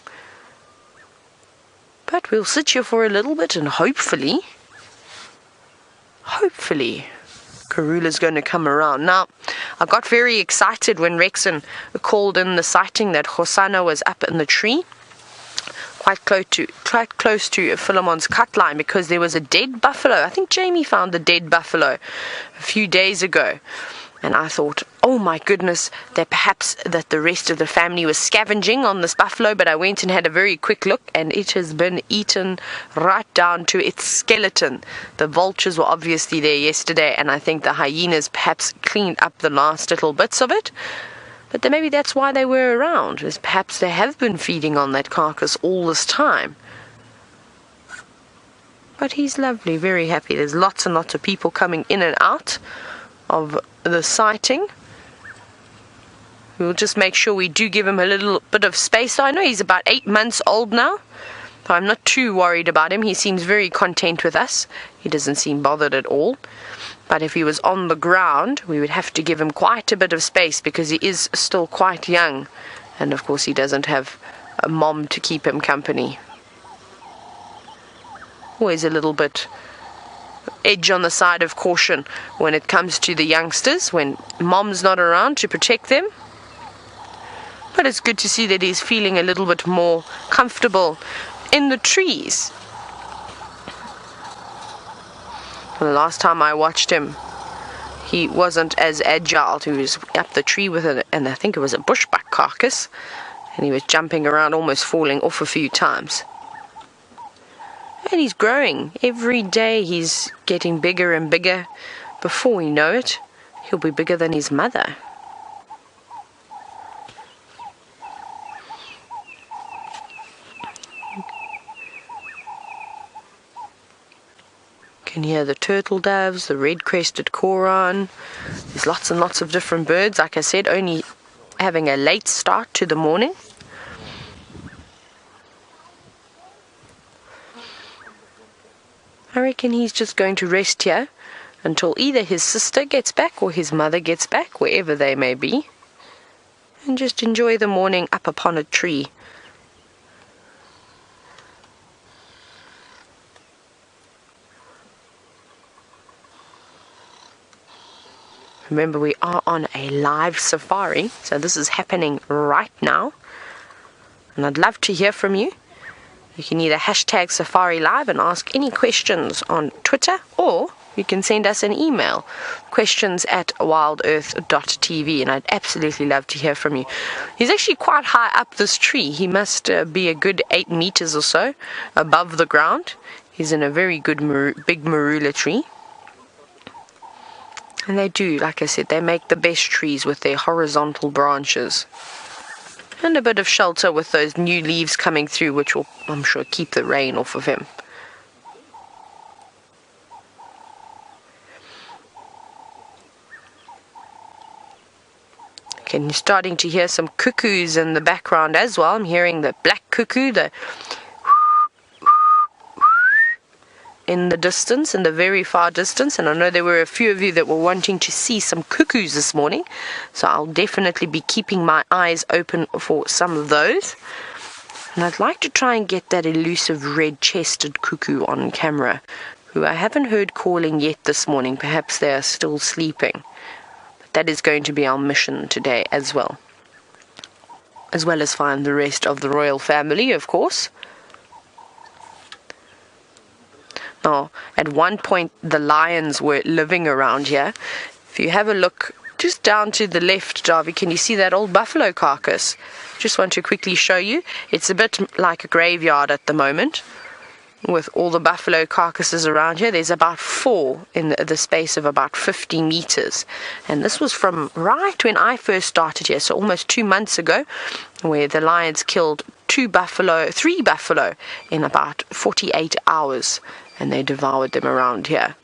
But we'll sit here for a little bit and hopefully, Karula's going to come around. Now, I got very excited when Rexon called in the sighting that Hosana was up in the tree, quite close to Philemon's cut line, because there was a dead buffalo. I think Jamie found the dead buffalo a few days ago. And I thought, oh my goodness, that perhaps that the rest of the family was scavenging on this buffalo, but I went and had a very quick look, and it has been eaten right down to its skeleton. The vultures were obviously there yesterday, and I think the hyenas perhaps cleaned up the last little bits of it. But then maybe that's why they were around, is perhaps they have been feeding on that carcass all this time. But he's lovely, very happy. There's lots and lots of people coming in and out of the sighting. We'll just make sure we do give him a little bit of space. I know he's about 8 months old now, so I'm not too worried about him. He seems very content with us. He doesn't seem bothered at all. But if he was on the ground, we would have to give him quite a bit of space, because he is still quite young, and of course he doesn't have a mom to keep him company. Always a little bit edge on the side of caution when it comes to the youngsters, when mom's not around to protect them. But it's good to see that he's feeling a little bit more comfortable in the trees. The last time I watched him, he wasn't as agile. He was up the tree with it, and I think it was a bushbuck carcass, and he was jumping around, almost falling off a few times. And he's growing. Every day he's getting bigger and bigger. Before we know it, he'll be bigger than his mother. You can hear the turtle doves, the red-crested coron. There's lots and lots of different birds. Like I said, only having a late start to the morning. I reckon he's just going to rest here until either his sister gets back or his mother gets back, wherever they may be, and just enjoy the morning up upon a tree. Remember, we are on a live safari, so this is happening right now, and I'd love to hear from you. You can either hashtag Safari Live and ask any questions on Twitter, or you can send us an email, questions@WildEarthTV, and I'd absolutely love to hear from you. He's actually quite high up this tree. He must be a good 8 meters or so above the ground. He's in a very good big marula tree. And they do, like I said, they make the best trees with their horizontal branches. And a bit of shelter with those new leaves coming through, which will, I'm sure, keep the rain off of him. Okay, you're starting to hear some cuckoos in the background as well. I'm hearing the black cuckoo, in the distance, in the very far distance, and I know there were a few of you that were wanting to see some cuckoos this morning, so I'll definitely be keeping my eyes open for some of those. And I'd like to try and get that elusive red-chested cuckoo on camera, who I haven't heard calling yet this morning. Perhaps they are still sleeping. But that is going to be our mission today as well as find the rest of the royal family, of course. Now, at one point, the lions were living around here. If you have a look just down to the left, Darby, can you see that old buffalo carcass? Just want to quickly show you. It's a bit like a graveyard at the moment, with all the buffalo carcasses around here. There's about 4 in the space of about 50 meters. And this was from right when I first started here, so almost 2 months ago, where the lions killed 3 buffalo in about 48 hours. and they devoured them around here.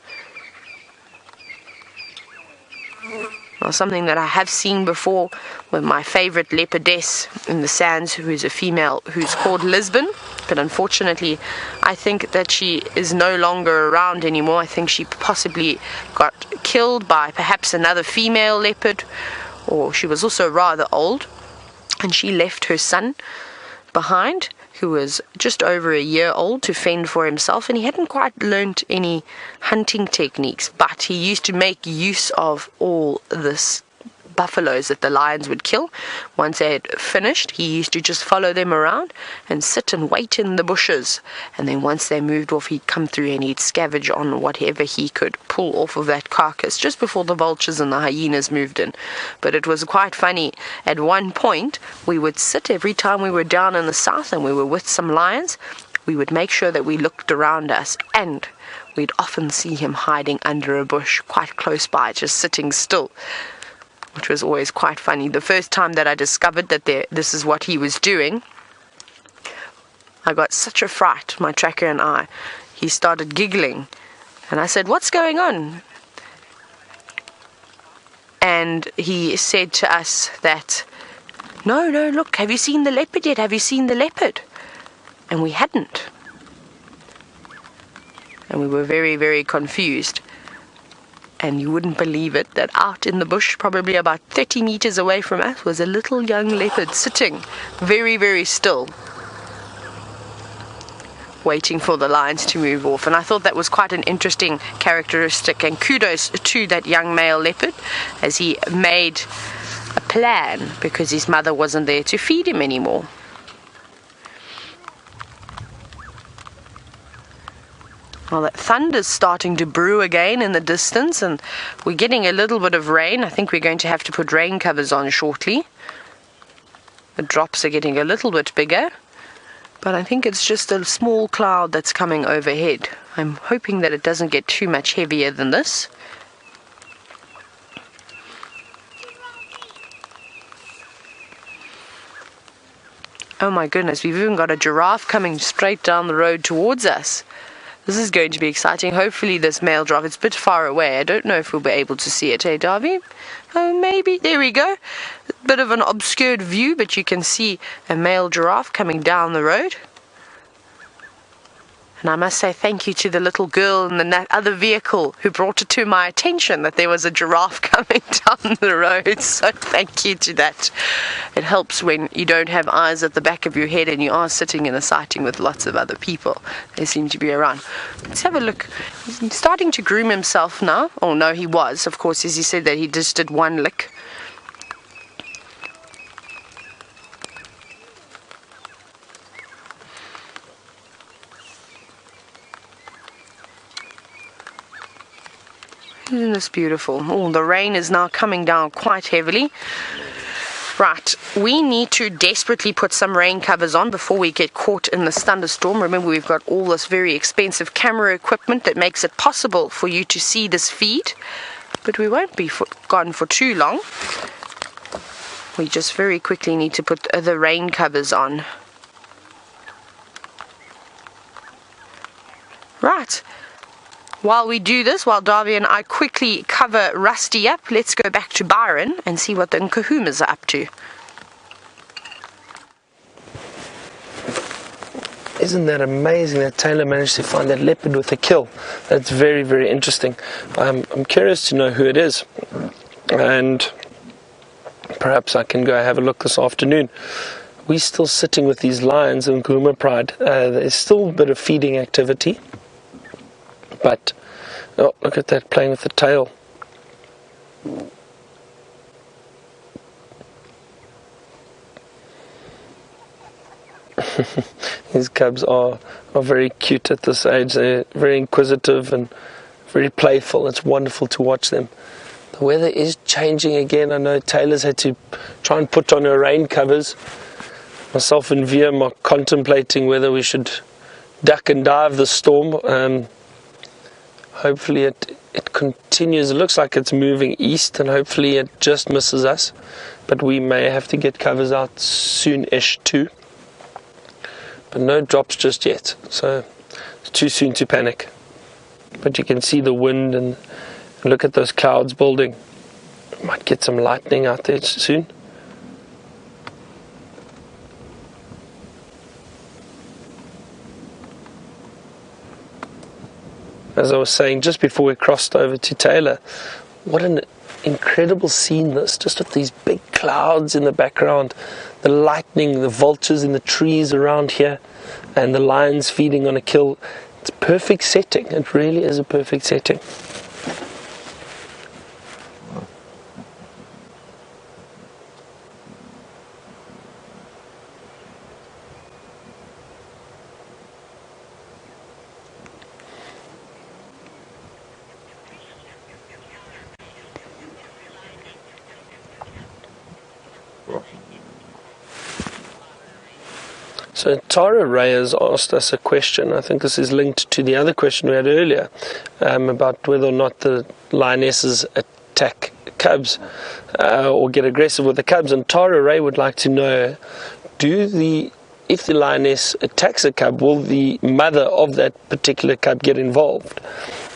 Now, something that I have seen before with my favorite leopardess in the sands, who is a female who's called Lisbon, but unfortunately I think that she is no longer around anymore. I think she possibly got killed by perhaps another female leopard, or she was also rather old, and she left her son behind, who was just over a year old, to fend for himself, and he hadn't quite learnt any hunting techniques, but he used to make use of all this buffaloes that the lions would kill. Once they had finished, he used to just follow them around and sit and wait in the bushes, and then once they moved off, he'd come through and he'd scavenge on whatever he could pull off of that carcass just before the vultures and the hyenas moved in. But it was quite funny. At one point, we would sit every time we were down in the south and we were with some lions, we would make sure that we looked around us, and we'd often see him hiding under a bush quite close by, just sitting still, which was always quite funny. The first time that I discovered that this is what he was doing, I got such a fright, my tracker and I. He started giggling, and I said, "What's going on?" And he said to us that, no, look, have you seen the leopard yet? Have you seen the leopard? And we hadn't. And we were very, very confused. And you wouldn't believe it, that out in the bush, probably about 30 meters away from us, was a little young leopard sitting very, very still, waiting for the lions to move off. And I thought that was quite an interesting characteristic, and kudos to that young male leopard, as he made a plan, because his mother wasn't there to feed him anymore. Well, that thunder's starting to brew again in the distance, and we're getting a little bit of rain. I think we're going to have to put rain covers on shortly. The drops are getting a little bit bigger, but I think it's just a small cloud that's coming overhead. I'm hoping that it doesn't get too much heavier than this. Oh my goodness, we've even got a giraffe coming straight down the road towards us. This is going to be exciting. Hopefully this male giraffe, it's a bit far away. I don't know if we'll be able to see it, hey Darby? Oh, maybe. There we go. Bit of an obscured view, but you can see a male giraffe coming down the road. And I must say thank you to the little girl in the other vehicle who brought it to my attention that there was a giraffe coming down the road. So thank you to that. It helps when you don't have eyes at the back of your head and you are sitting in a sighting with lots of other people. They seem to be around. Let's have a look. He's starting to groom himself now. Oh no, he was. Of course, as he said that he just did one lick. Isn't this beautiful? Oh, the rain is now coming down quite heavily. Right, we need to desperately put some rain covers on before we get caught in this thunderstorm. Remember, we've got all this very expensive camera equipment that makes it possible for you to see this feed, but we won't be gone for too long. We just very quickly need to put the rain covers on. Right. While we do this, while Darby and I quickly cover Rusty up, let's go back to Byron and see what the Nkuhumas are up to. Isn't that amazing that Taylor managed to find that leopard with a kill? That's very, very interesting. I'm curious to know who it is, and perhaps I can go have a look this afternoon. We're still sitting with these lions in Nkuhuma Pride. There's still a bit of feeding activity. But, oh, look at that, playing with the tail. These cubs are very cute at this age. They're very inquisitive and very playful. It's wonderful to watch them. The weather is changing again. I know Taylor's had to try and put on her rain covers. Myself and Viam are contemplating whether we should duck and dive the storm. Hopefully it continues. It looks like it's moving east, and hopefully it just misses us. But we may have to get covers out soon-ish too. But no drops just yet, so it's too soon to panic. but you can see the wind and look at those clouds building. Might get some lightning out there soon. As I was saying just before we crossed over to Taylor, what an incredible scene this, just with these big clouds in the background, the lightning, the vultures in the trees around here, and the lions feeding on a kill. It's a perfect setting. It really is a perfect setting. So Tara Ray has asked us a question. I think this is linked to the other question we had earlier about whether or not the lionesses attack cubs or get aggressive with the cubs. And Tara Ray would like to know, if the lioness attacks a cub, will the mother of that particular cub get involved?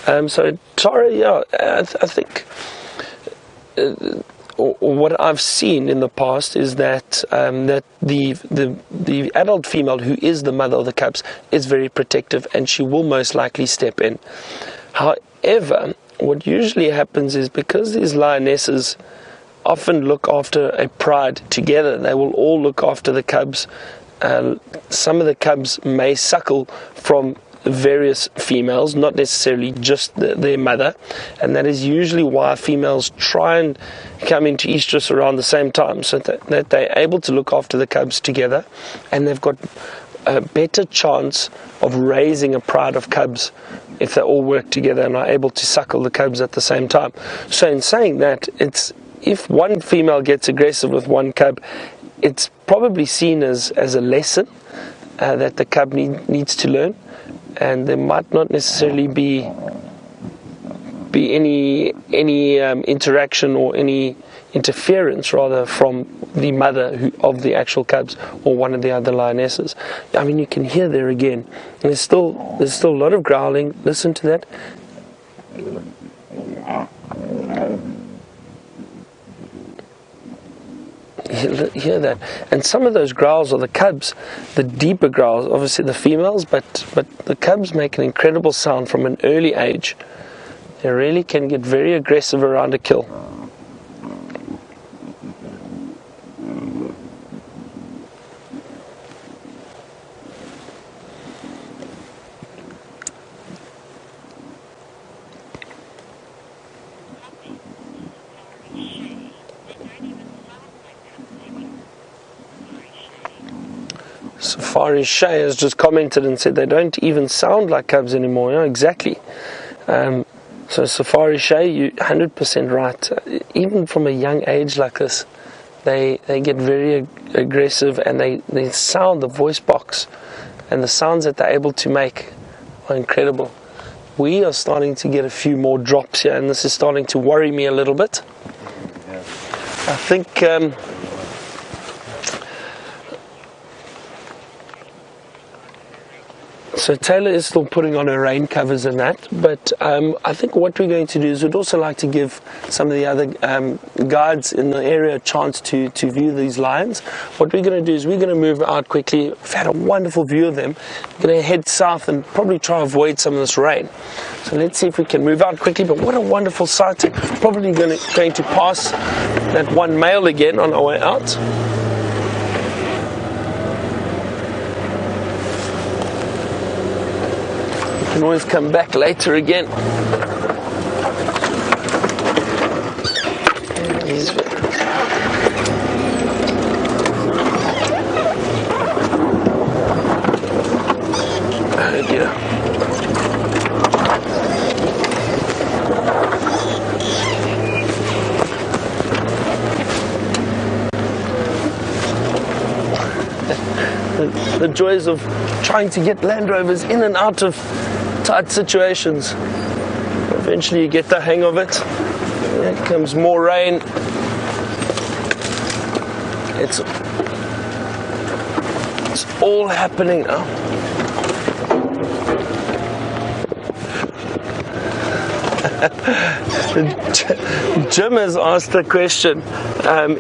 So Tara, yeah, I think what I've seen in the past is that that the adult female, who is the mother of the cubs, is very protective, and she will most likely step in. However, what usually happens is, because these lionesses often look after a pride together, they will all look after the cubs. Some of the cubs may suckle from various females, not necessarily just their mother, and that is usually why females try and come into estrus around the same time, so that they're able to look after the cubs together, and they've got a better chance of raising a pride of cubs if they all work together and are able to suckle the cubs at the same time. So in saying that, if one female gets aggressive with one cub, it's probably seen as a lesson that the cub needs to learn, and there might not necessarily be any interaction or any interference, rather, from the mother of the actual cubs or one of the other lionesses. I mean, you can hear there again. There's still a lot of growling. Listen to that. Hear that, and some of those growls are the cubs, the deeper growls, obviously the females, but the cubs make an incredible sound from an early age. They really can get very aggressive around a kill. Safari Shay has just commented and said they don't even sound like cubs anymore. Yeah, exactly. So Safari Shay, you're 100% right. Even from a young age like this, they get very aggressive, and they sound, the voice box and the sounds that they're able to make are incredible. We are starting to get a few more drops here, and this is starting to worry me a little bit. I think so Taylor is still putting on her rain covers and that, but I think what we're going to do is we'd also like to give some of the other guides in the area a chance to view these lions. What we're going to do is we're going to move out quickly. We've had a wonderful view of them. We're going to head south and probably try to avoid some of this rain. So let's see if we can move out quickly, but what a wonderful sight. Probably going to pass that one male again on our way out. Can always come back later again. Oh dear. The joys of trying to get Land Rovers in and out of tight situations. Eventually you get the hang of it. Here comes more rain. It's all happening now. Jim has asked a question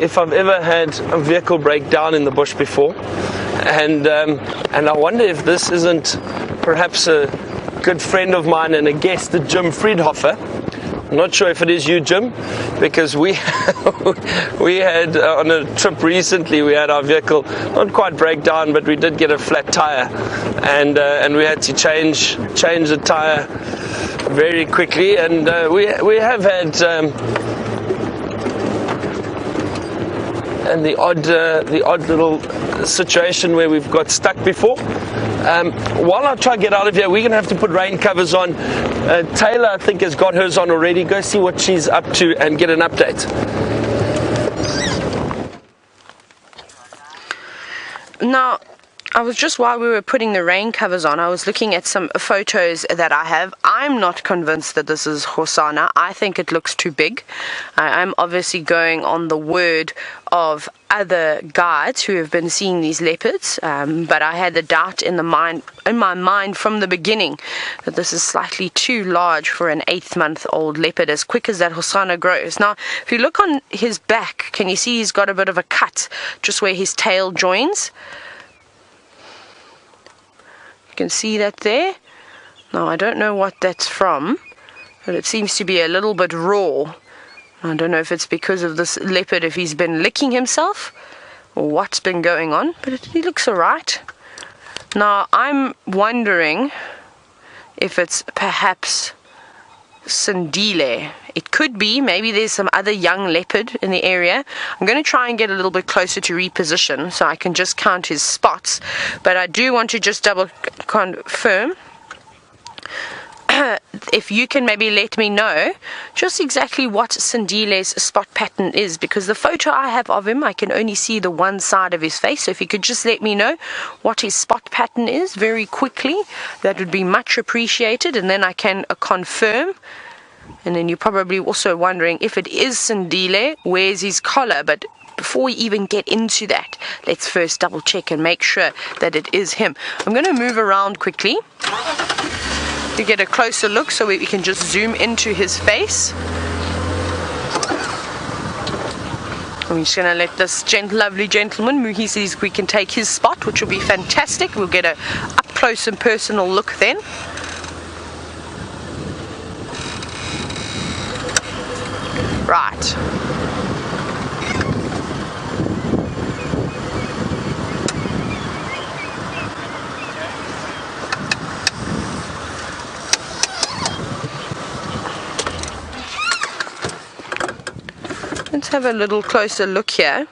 if I've ever had a vehicle break down in the bush before, and I wonder if this isn't perhaps a good friend of mine and a guest, the Jim Friedhofer. I'm not sure if it is you, Jim, because we had on a trip recently, we had our vehicle not quite break down, but we did get a flat tire, and we had to change the tire very quickly, and we have had and the odd little situation where we've got stuck before. While I try to get out of here, we're going to have to put rain covers on. Taylor, I think, has got hers on already. Go see what she's up to and get an update. Now, I was just, while we were putting the rain covers on, I was looking at some photos that I have. I'm not convinced that this is Hosana. I think it looks too big. I'm obviously going on the word of other guides who have been seeing these leopards, but I had the doubt in my mind from the beginning that this is slightly too large for an 8-month-old leopard, as quick as that Hosana grows. Now, if you look on his back, can you see he's got a bit of a cut just where his tail joins? Can see that there. Now I don't know what that's from, but it seems to be a little bit raw. I don't know if it's because of this leopard, if he's been licking himself or what's been going on, but he looks alright. Now I'm wondering if it's perhaps Sandile. It could be, maybe there's some other young leopard in the area. I'm going to try and get a little bit closer to reposition so I can just count his spots, but I do want to just double confirm if you can maybe let me know just exactly what Sandile's spot pattern is, because the photo I have of him, I can only see the one side of his face. So if you could just let me know what his spot pattern is very quickly, that would be much appreciated, and then I can confirm. And then you're probably also wondering, if it is Sandile, where's his collar? But before we even get into that, let's first double check and make sure that it is him. I'm going to move around quickly to get a closer look so we can just zoom into his face. I'm just going to let this lovely gentleman move. He sees we can take his spot, which will be fantastic. We'll get a up close and personal look then. Right. Let's have a little closer look here.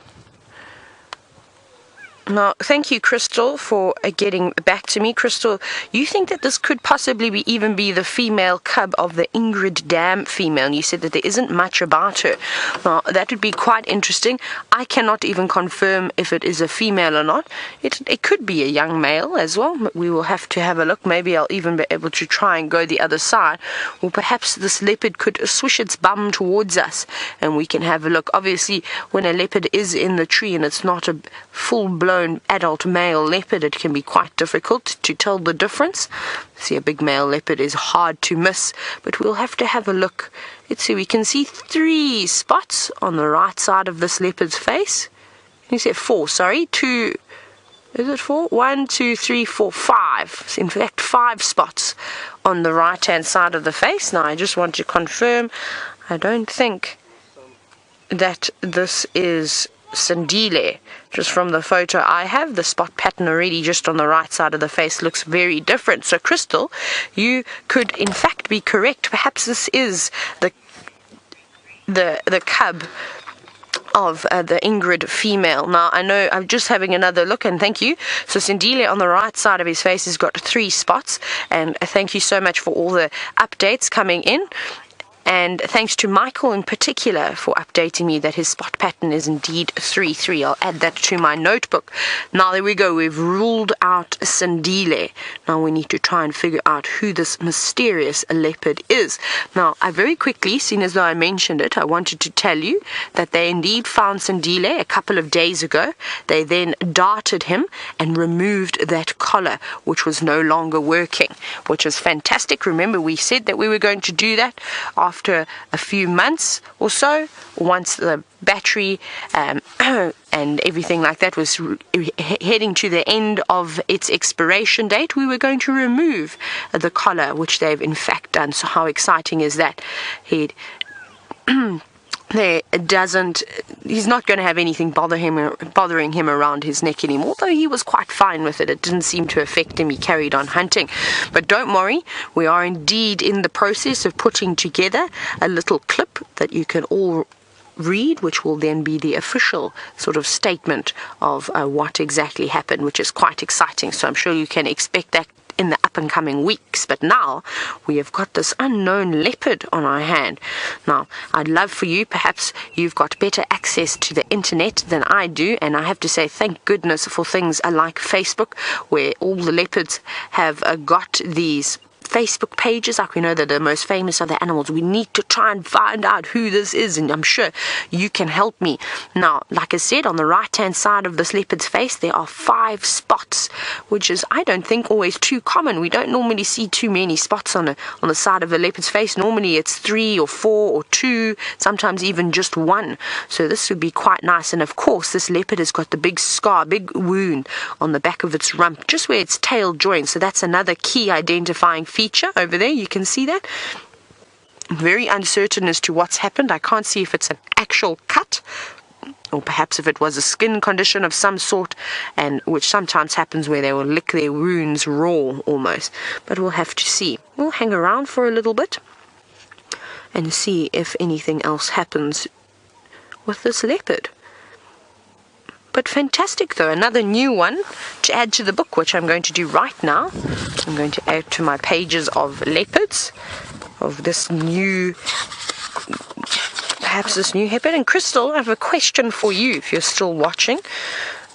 Now, thank you, Crystal, for getting back to me. Crystal, you think that this could possibly even be the female cub of the Ingrid dam female, and you said that there isn't much about her. Now, that would be quite interesting. I cannot even confirm if it is a female or not. It could be a young male as well, but we will have to have a look. Maybe I'll even be able to try and go the other side, or perhaps this leopard could swish its bum towards us, and we can have a look. Obviously, when a leopard is in the tree and it's not a full-blown adult male leopard, it can be quite difficult to tell the difference. See, a big male leopard is hard to miss, but we'll have to have a look. Let's see, we can see 3 spots on the right side of this leopard's face. You said 4, sorry, 2, is it 4? 1, 2, 3, 4, 5. In fact, 5 spots on the right hand side of the face. Now I just want to confirm, I don't think that this is Sandile. Just from the photo I have, the spot pattern already just on the right side of the face looks very different. So Crystal, you could in fact be correct. Perhaps this is the cub of the Ingrid female. Now I know I'm just having another look, and thank you. So Sandile on the right side of his face has got 3 spots, and thank you so much for all the updates coming in. And thanks to Michael in particular for updating me that his spot pattern is indeed 3-3. I'll add that to my notebook. Now there we go. We've ruled out Sandile. Now we need to try and figure out who this mysterious leopard is. Now I very quickly, seeing as though I mentioned it, I wanted to tell you that they indeed found Sandile a couple of days ago. They then darted him and removed that collar, which was no longer working, which is fantastic. Remember, we said that we were going to do that after a few months or so, once the battery and everything like that was heading to the end of its expiration date. We were going to remove the collar, which they've in fact done. So how exciting is that? He's not going to have anything bothering him around his neck anymore, though he was quite fine with it. It didn't seem to affect him. He carried on hunting. But don't worry, we are indeed in the process of putting together a little clip that you can all read, which will then be the official sort of statement of what exactly happened, which is quite exciting. So I'm sure you can expect that in the up and coming weeks. But now we have got this unknown leopard on our hand. Now I'd love for you, perhaps you've got better access to the internet than I do, and I have to say thank goodness for things like Facebook, where all the leopards have got these Facebook pages. Like we know that the most famous are the animals. We need to try and find out who this is, and I'm sure you can help me. Now, like I said, on the right hand side of this leopard's face there are 5 spots, which is, I don't think, always too common. We don't normally see too many spots on the side of a leopard's face. Normally it's 3 or 4 or 2, sometimes even just 1. So this would be quite nice. And of course this leopard has got the big scar, big wound on the back of its rump, just where its tail joins. So that's another key identifying feature over there. You can see that. Very uncertain as to what's happened. I can't see if it's an actual cut or perhaps if it was a skin condition of some sort, and which sometimes happens where they will lick their wounds raw almost. But we'll have to see. We'll hang around for a little bit and see if anything else happens with this leopard. But fantastic though, another new one to add to the book, which I'm going to do right now. I'm going to add to my pages of leopards, of this new, perhaps this new leopard. And Crystal, I have a question for you, if you're still watching,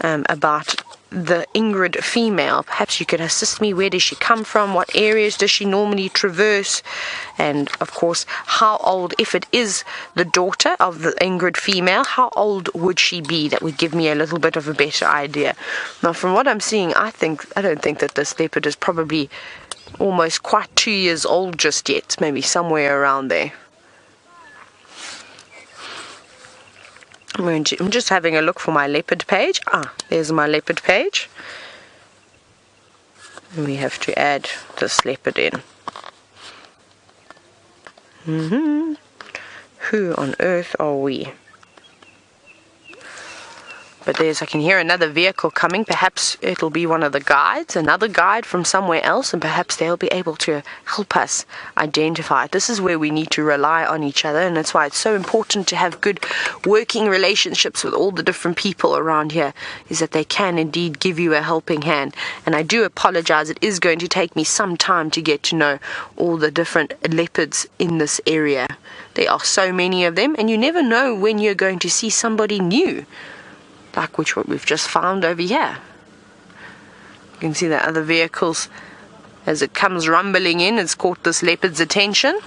about the Ingrid female. Perhaps you could assist me. Where does she come from? What areas does she normally traverse? And of course, how old, if it is the daughter of the Ingrid female, how old would she be? That would give me a little bit of a better idea. Now, from what I'm seeing, I don't think that this leopard is probably almost quite 2 years old just yet. Maybe somewhere around there. I'm just having a look for my leopard page. There's my leopard page. And we have to add this leopard in. Who on earth are we? But I can hear another vehicle coming. Perhaps it'll be one of the guides, another guide from somewhere else, and perhaps they'll be able to help us identify it. This is where we need to rely on each other, and that's why it's so important to have good working relationships with all the different people around here, is that they can indeed give you a helping hand. And I do apologize, it is going to take me some time to get to know all the different leopards in this area. There are so many of them, and you never know when you're going to see somebody new, like what we've just found over here. You can see the other vehicles as it comes rumbling in. It's caught this leopard's attention.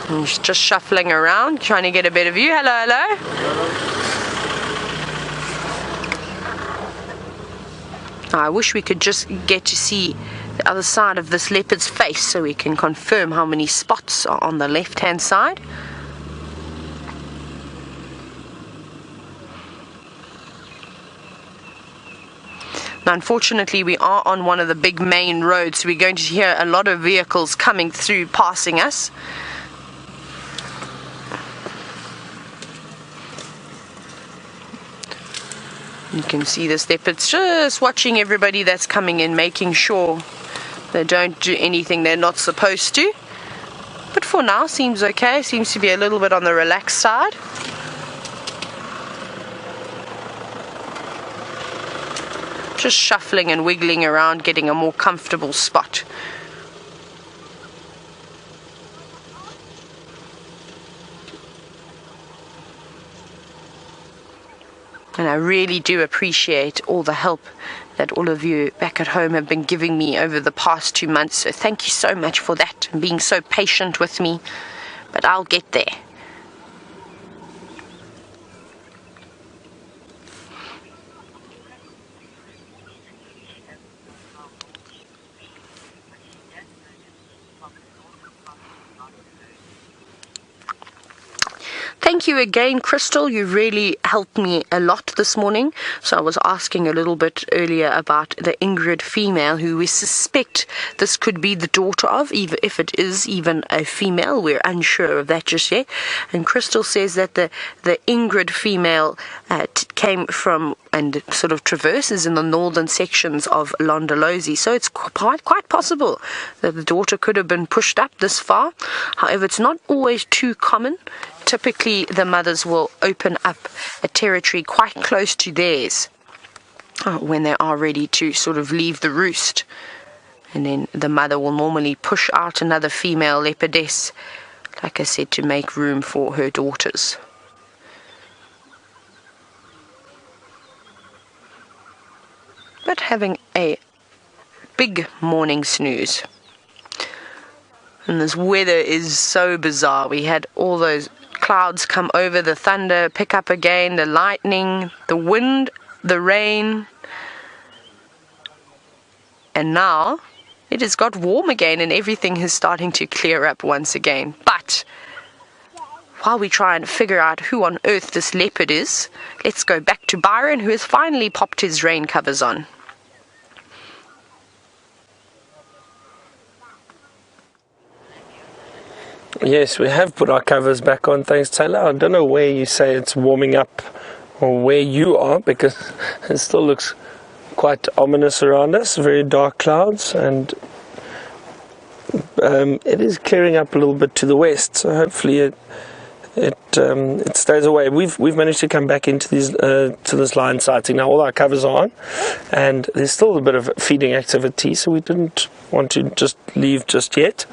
And he's just shuffling around, trying to get a better view. Hello, hello. I wish we could just get to see the other side of this leopard's face so we can confirm how many spots are on the left-hand side. Now, unfortunately, we are on one of the big main roads, so we're going to hear a lot of vehicles coming through, passing us. You can see this leopard's just watching everybody that's coming in, making sure they don't do anything they're not supposed to. But for now, seems okay. Seems to be a little bit on the relaxed side. just shuffling and wiggling around, getting a more comfortable spot. And I really do appreciate all the help that all of you back at home have been giving me over the past 2 months. So thank you so much for that and being so patient with me. But I'll get there. Thank you again, Crystal. You really helped me a lot this morning. So I was asking a little bit earlier about the Ingrid female, who we suspect this could be the daughter of, even if it is even a female. We're unsure of that just yet. And Crystal says that the Ingrid female came from and sort of traverses in the northern sections of Londolozi. So it's quite possible that the daughter could have been pushed up this far. However, it's not always too common. Typically, the mothers will open up a territory quite close to theirs when they are ready to sort of leave the roost. And then the mother will normally push out another female leopardess, like I said, to make room for her daughters. But having a big morning snooze. And this weather is so bizarre. We had all those clouds come over, the thunder pick up again, the lightning, the wind, the rain. And now it has got warm again and everything is starting to clear up once again. But while we try and figure out who on earth this leopard is, let's go back to Byron, who has finally popped his rain covers on. Yes, we have put our covers back on, thanks Taylor. I don't know where you say it's warming up or where you are, because it still looks quite ominous around us, very dark clouds, and it is clearing up a little bit to the west, so hopefully it stays away. We've managed to come back into these to this line sighting. Now all our covers are on, and there's still a bit of feeding activity, so we didn't want to just leave just yet.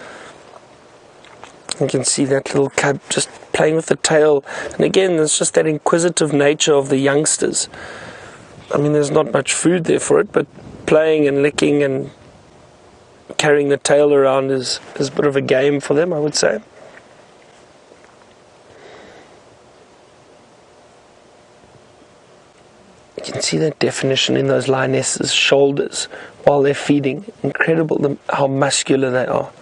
You can see that little cub just playing with the tail, and again there's just that inquisitive nature of the youngsters. I mean, there's not much food there for it, but playing and licking and carrying the tail around is a bit of a game for them, I would say. You can see that definition in those lionesses' shoulders while they're feeding. Incredible how muscular they are.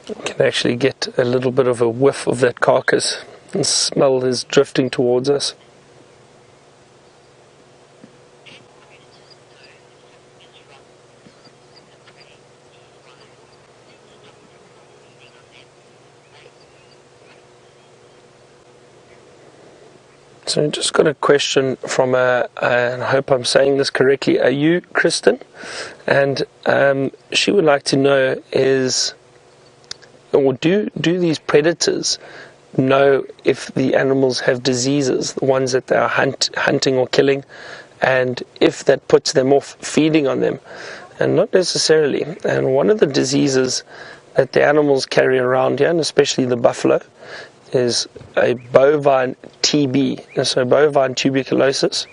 You can actually get a little bit of a whiff of that carcass and smell is drifting towards us. So I just got a question from and I hope I'm saying this correctly, are you Kristen? And she would like to know or do these predators know if the animals have diseases, the ones that they are hunting or killing, and if that puts them off feeding on them? And not necessarily. And one of the diseases that the animals carry around here, and especially the buffalo, is a bovine TB, so bovine tuberculosis.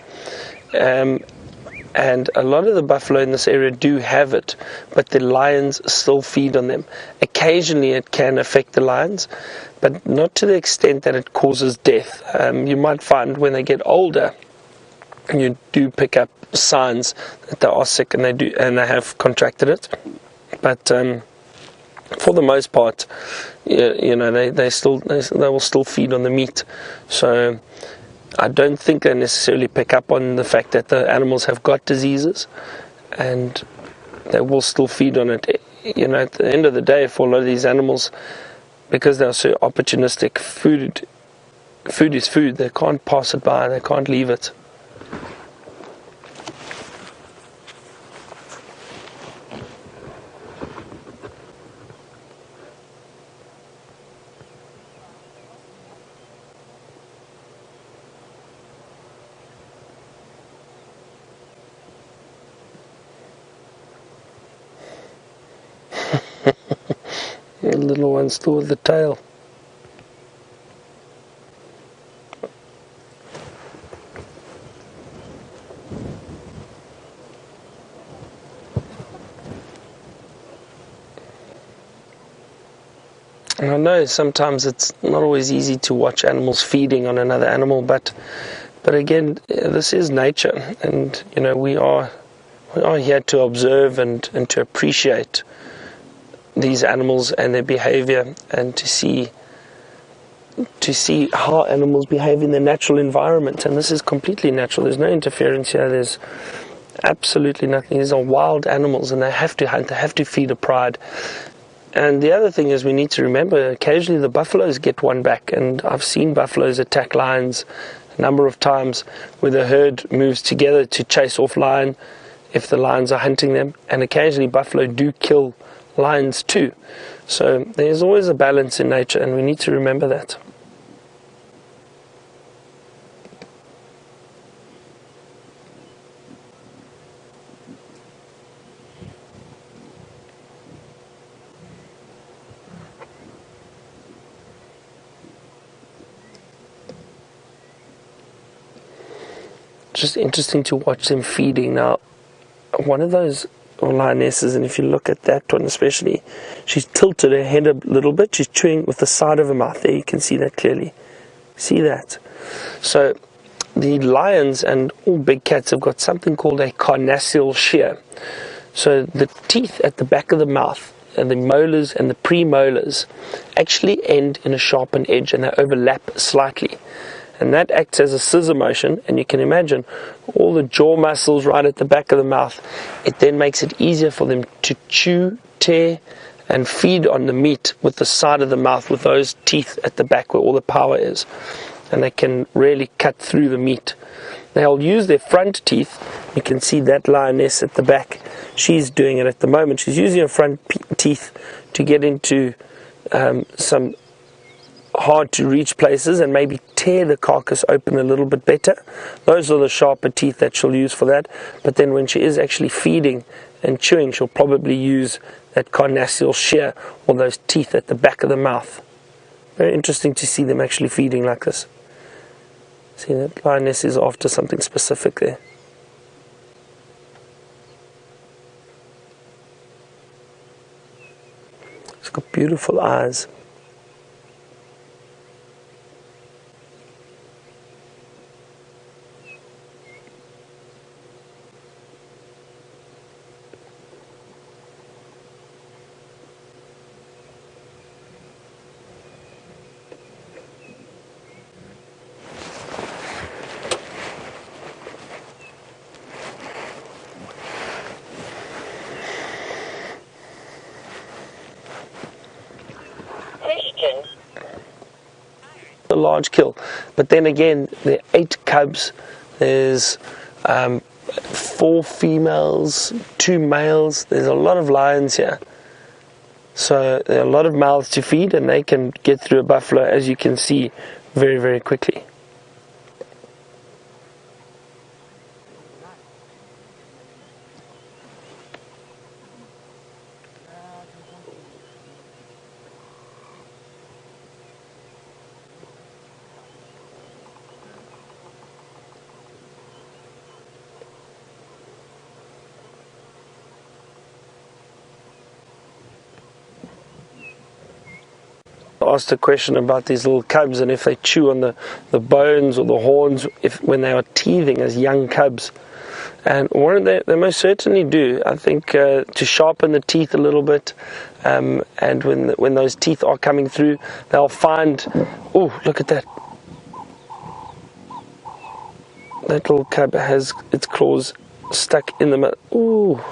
And a lot of the buffalo in this area do have it, but the lions still feed on them. Occasionally it can affect the lions, but not to the extent that it causes death. You might find when they get older, you do pick up signs that they are sick and they have contracted it. But for the most part, they will still feed on the meat. So I don't think they necessarily pick up on the fact that the animals have got diseases, and they will still feed on it. You know, at the end of the day, for a lot of these animals, because they're so opportunistic, food is food. They can't pass it by, they can't leave it. The little one still with the tail. And I know sometimes it's not always easy to watch animals feeding on another animal, but again, this is nature, and you know, we are here to observe and to appreciate these animals and their behavior, and to see how animals behave in their natural environment. And this is completely natural. There's no interference here. There's absolutely nothing. These are wild animals, and they have to hunt, they have to feed a pride. And the other thing is, we need to remember, occasionally the buffaloes get one back, and I've seen buffaloes attack lions a number of times, where the herd moves together to chase off lion if the lions are hunting them, and occasionally buffalo do kill lions too. So there's always a balance in nature, and we need to remember that. Just interesting to watch them feeding. Now, one of those lionesses, and if you look at that one especially, she's tilted her head a little bit. She's chewing with the side of her mouth. There, you can see that clearly. See that? So the lions and all big cats have got something called a carnassial shear. So the teeth at the back of the mouth, and the molars and the premolars, actually end in a sharpened edge, and they overlap slightly. And that acts as a scissor motion, and you can imagine all the jaw muscles right at the back of the mouth. It then makes it easier for them to chew, tear, and feed on the meat with the side of the mouth, with those teeth at the back where all the power is. And they can really cut through the meat. They'll use their front teeth. You can see that lioness at the back. She's doing it at the moment. She's using her front teeth to get into some hard to reach places and maybe tear the carcass open a little bit better. Those are the sharper teeth that she'll use for that. But then when she is actually feeding and chewing, she'll probably use that carnassial shear, or those teeth at the back of the mouth. Very interesting to see them actually feeding like this. See, that lioness is after something specific there. It's got beautiful eyes. A large kill, but then again, there are 8 cubs. There's 4 females, 2 males. There's a lot of lions here, so there are a lot of mouths to feed, and they can get through a buffalo, as you can see, very, very quickly. Asked a question about these little cubs, and if they chew on the bones or the horns when they are teething as young cubs. And they most certainly do. I think to sharpen the teeth a little bit, and when those teeth are coming through, they'll find. Oh, look at that! That little cub has its claws stuck in the mouth. Ooh,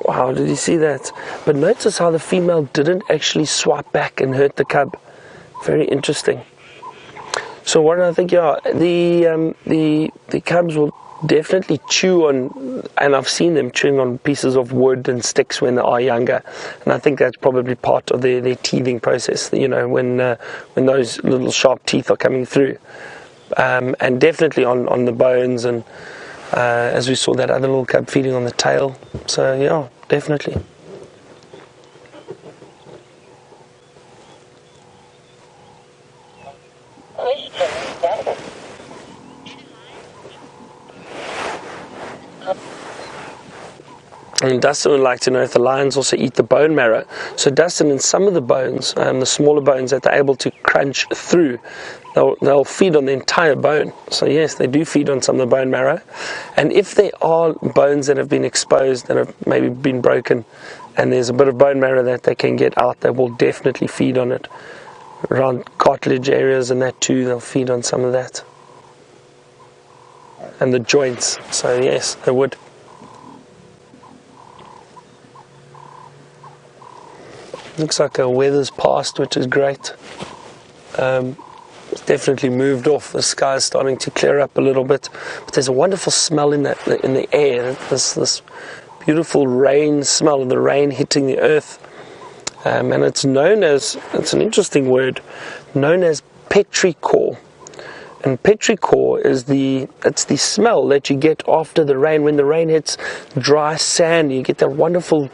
Wow, did you see that? But notice how the female didn't actually swipe back and hurt the cub. Very interesting. So what I think, yeah, the cubs will definitely chew on, and I've seen them chewing on pieces of wood and sticks when they are younger, and I think that's probably part of their teething process, you know, when those little sharp teeth are coming through, and definitely on the bones, and as we saw that other little cub feeding on the tail. So yeah, definitely. And Dustin would like to know if the lions also eat the bone marrow. So Dustin, in some of the bones, the smaller bones that they're able to crunch through, they'll feed on the entire bone. So yes, they do feed on some of the bone marrow. And if there are bones that have been exposed, that have maybe been broken, and there's a bit of bone marrow that they can get out, they will definitely feed on it. Around cartilage areas and that too, they'll feed on some of that. And the joints, so yes, they would. Looks like our weather's passed, which is great. It's definitely moved off. The sky is starting to clear up a little bit, but there's a wonderful smell in the air. This beautiful rain smell of the rain hitting the earth, and it's known as, it's an interesting word, known as petrichor. And petrichor is it's the smell that you get after the rain. When the rain hits dry sand, you get that wonderful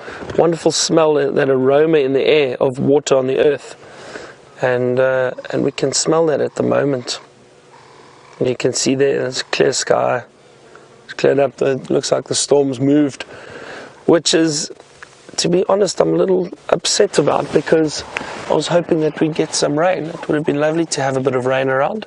smell, that aroma in the air of water on the earth. And we can smell that at the moment. And you can see there's clear sky. It's cleared up. It looks like the storm's moved, which is, to be honest, I'm a little upset about, because I was hoping that we'd get some rain. It would have been lovely to have a bit of rain around.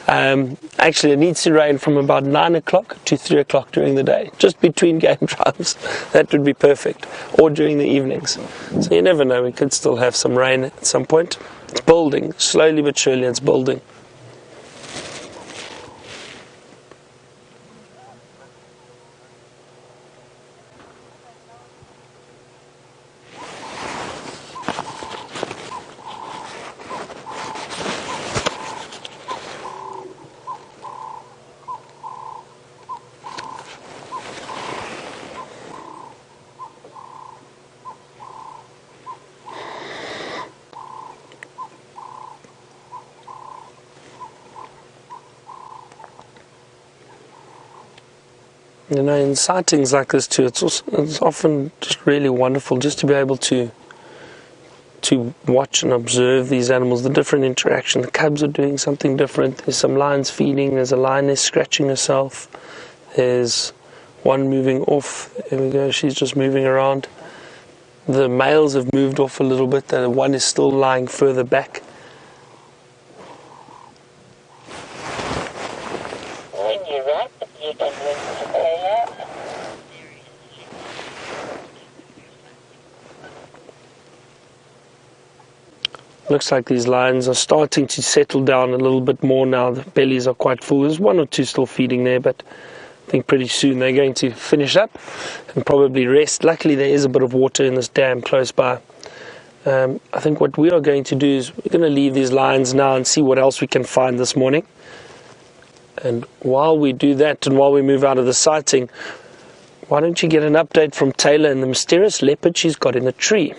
Actually, it needs to rain from about 9 o'clock to 3 o'clock during the day, just between game drives. That would be perfect, or during the evenings. So you never know, we could still have some rain at some point. It's building, slowly but surely it's building. You know, in sightings like this too, it's often just really wonderful just to be able to watch and observe these animals, the different interaction. The cubs are doing something different. There's some lions feeding. There's a lioness scratching herself. There's one moving off. There we go. She's just moving around. The males have moved off a little bit. The one is still lying further back. When you're up, you can ring the prayer. Looks like these lions are starting to settle down a little bit more now. The bellies are quite full. There's one or two still feeding there, but I think pretty soon they're going to finish up and probably rest. Luckily, there is a bit of water in this dam close by. I think what we are going to do is we're going to leave these lions now and see what else we can find this morning. And while we do that, and while we move out of the sighting, why don't you get an update from Taylor and the mysterious leopard she's got in the tree?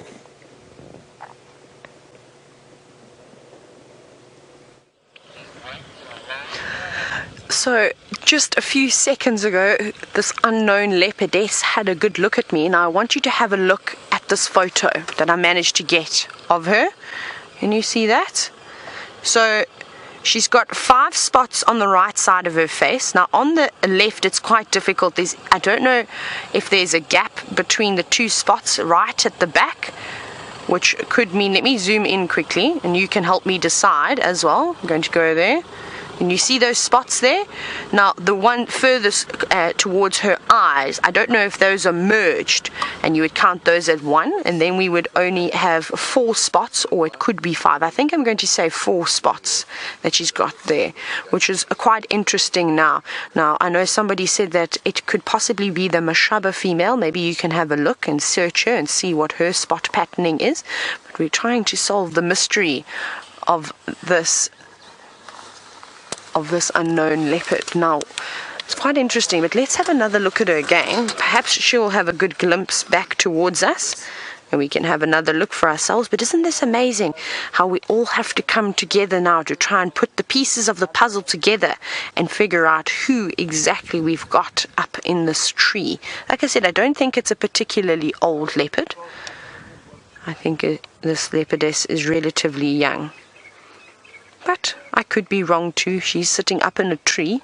So just a few seconds ago, this unknown leopardess had a good look at me, and I want you to have a look at this photo that I managed to get of her. Can you see that? So she's got 5 spots on the right side of her face. Now on the left it's quite difficult. I don't know if there's a gap between the 2 spots right at the back, which could mean, let me zoom in quickly and you can help me decide as well. I'm going to go there. And you see those spots there? Now the one furthest towards her eyes, I don't know if those are merged. and you would count those as 1, and then we would only have 4 spots, or it could be 5. I think I'm going to say 4 spots that she's got there, which is quite interesting now. Now, I know somebody said that it could possibly be the Mashaba female. Maybe you can have a look and search her and see what her spot patterning is. But we're trying to solve the mystery of this unknown leopard. Now, it's quite interesting, but let's have another look at her again. Perhaps she'll have a good glimpse back towards us, and we can have another look for ourselves. But isn't this amazing how we all have to come together now to try and put the pieces of the puzzle together and figure out who exactly we've got up in this tree. Like I said, I don't think it's a particularly old leopard. I think this leopardess is relatively young. But I could be wrong too. She's sitting up in a tree,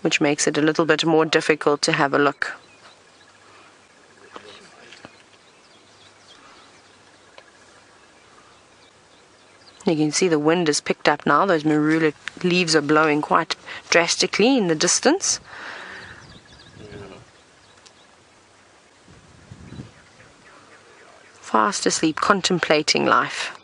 which makes it a little bit more difficult to have a look. You can see the wind has picked up now. Those marula leaves are blowing quite drastically in the distance. Fast asleep, contemplating life.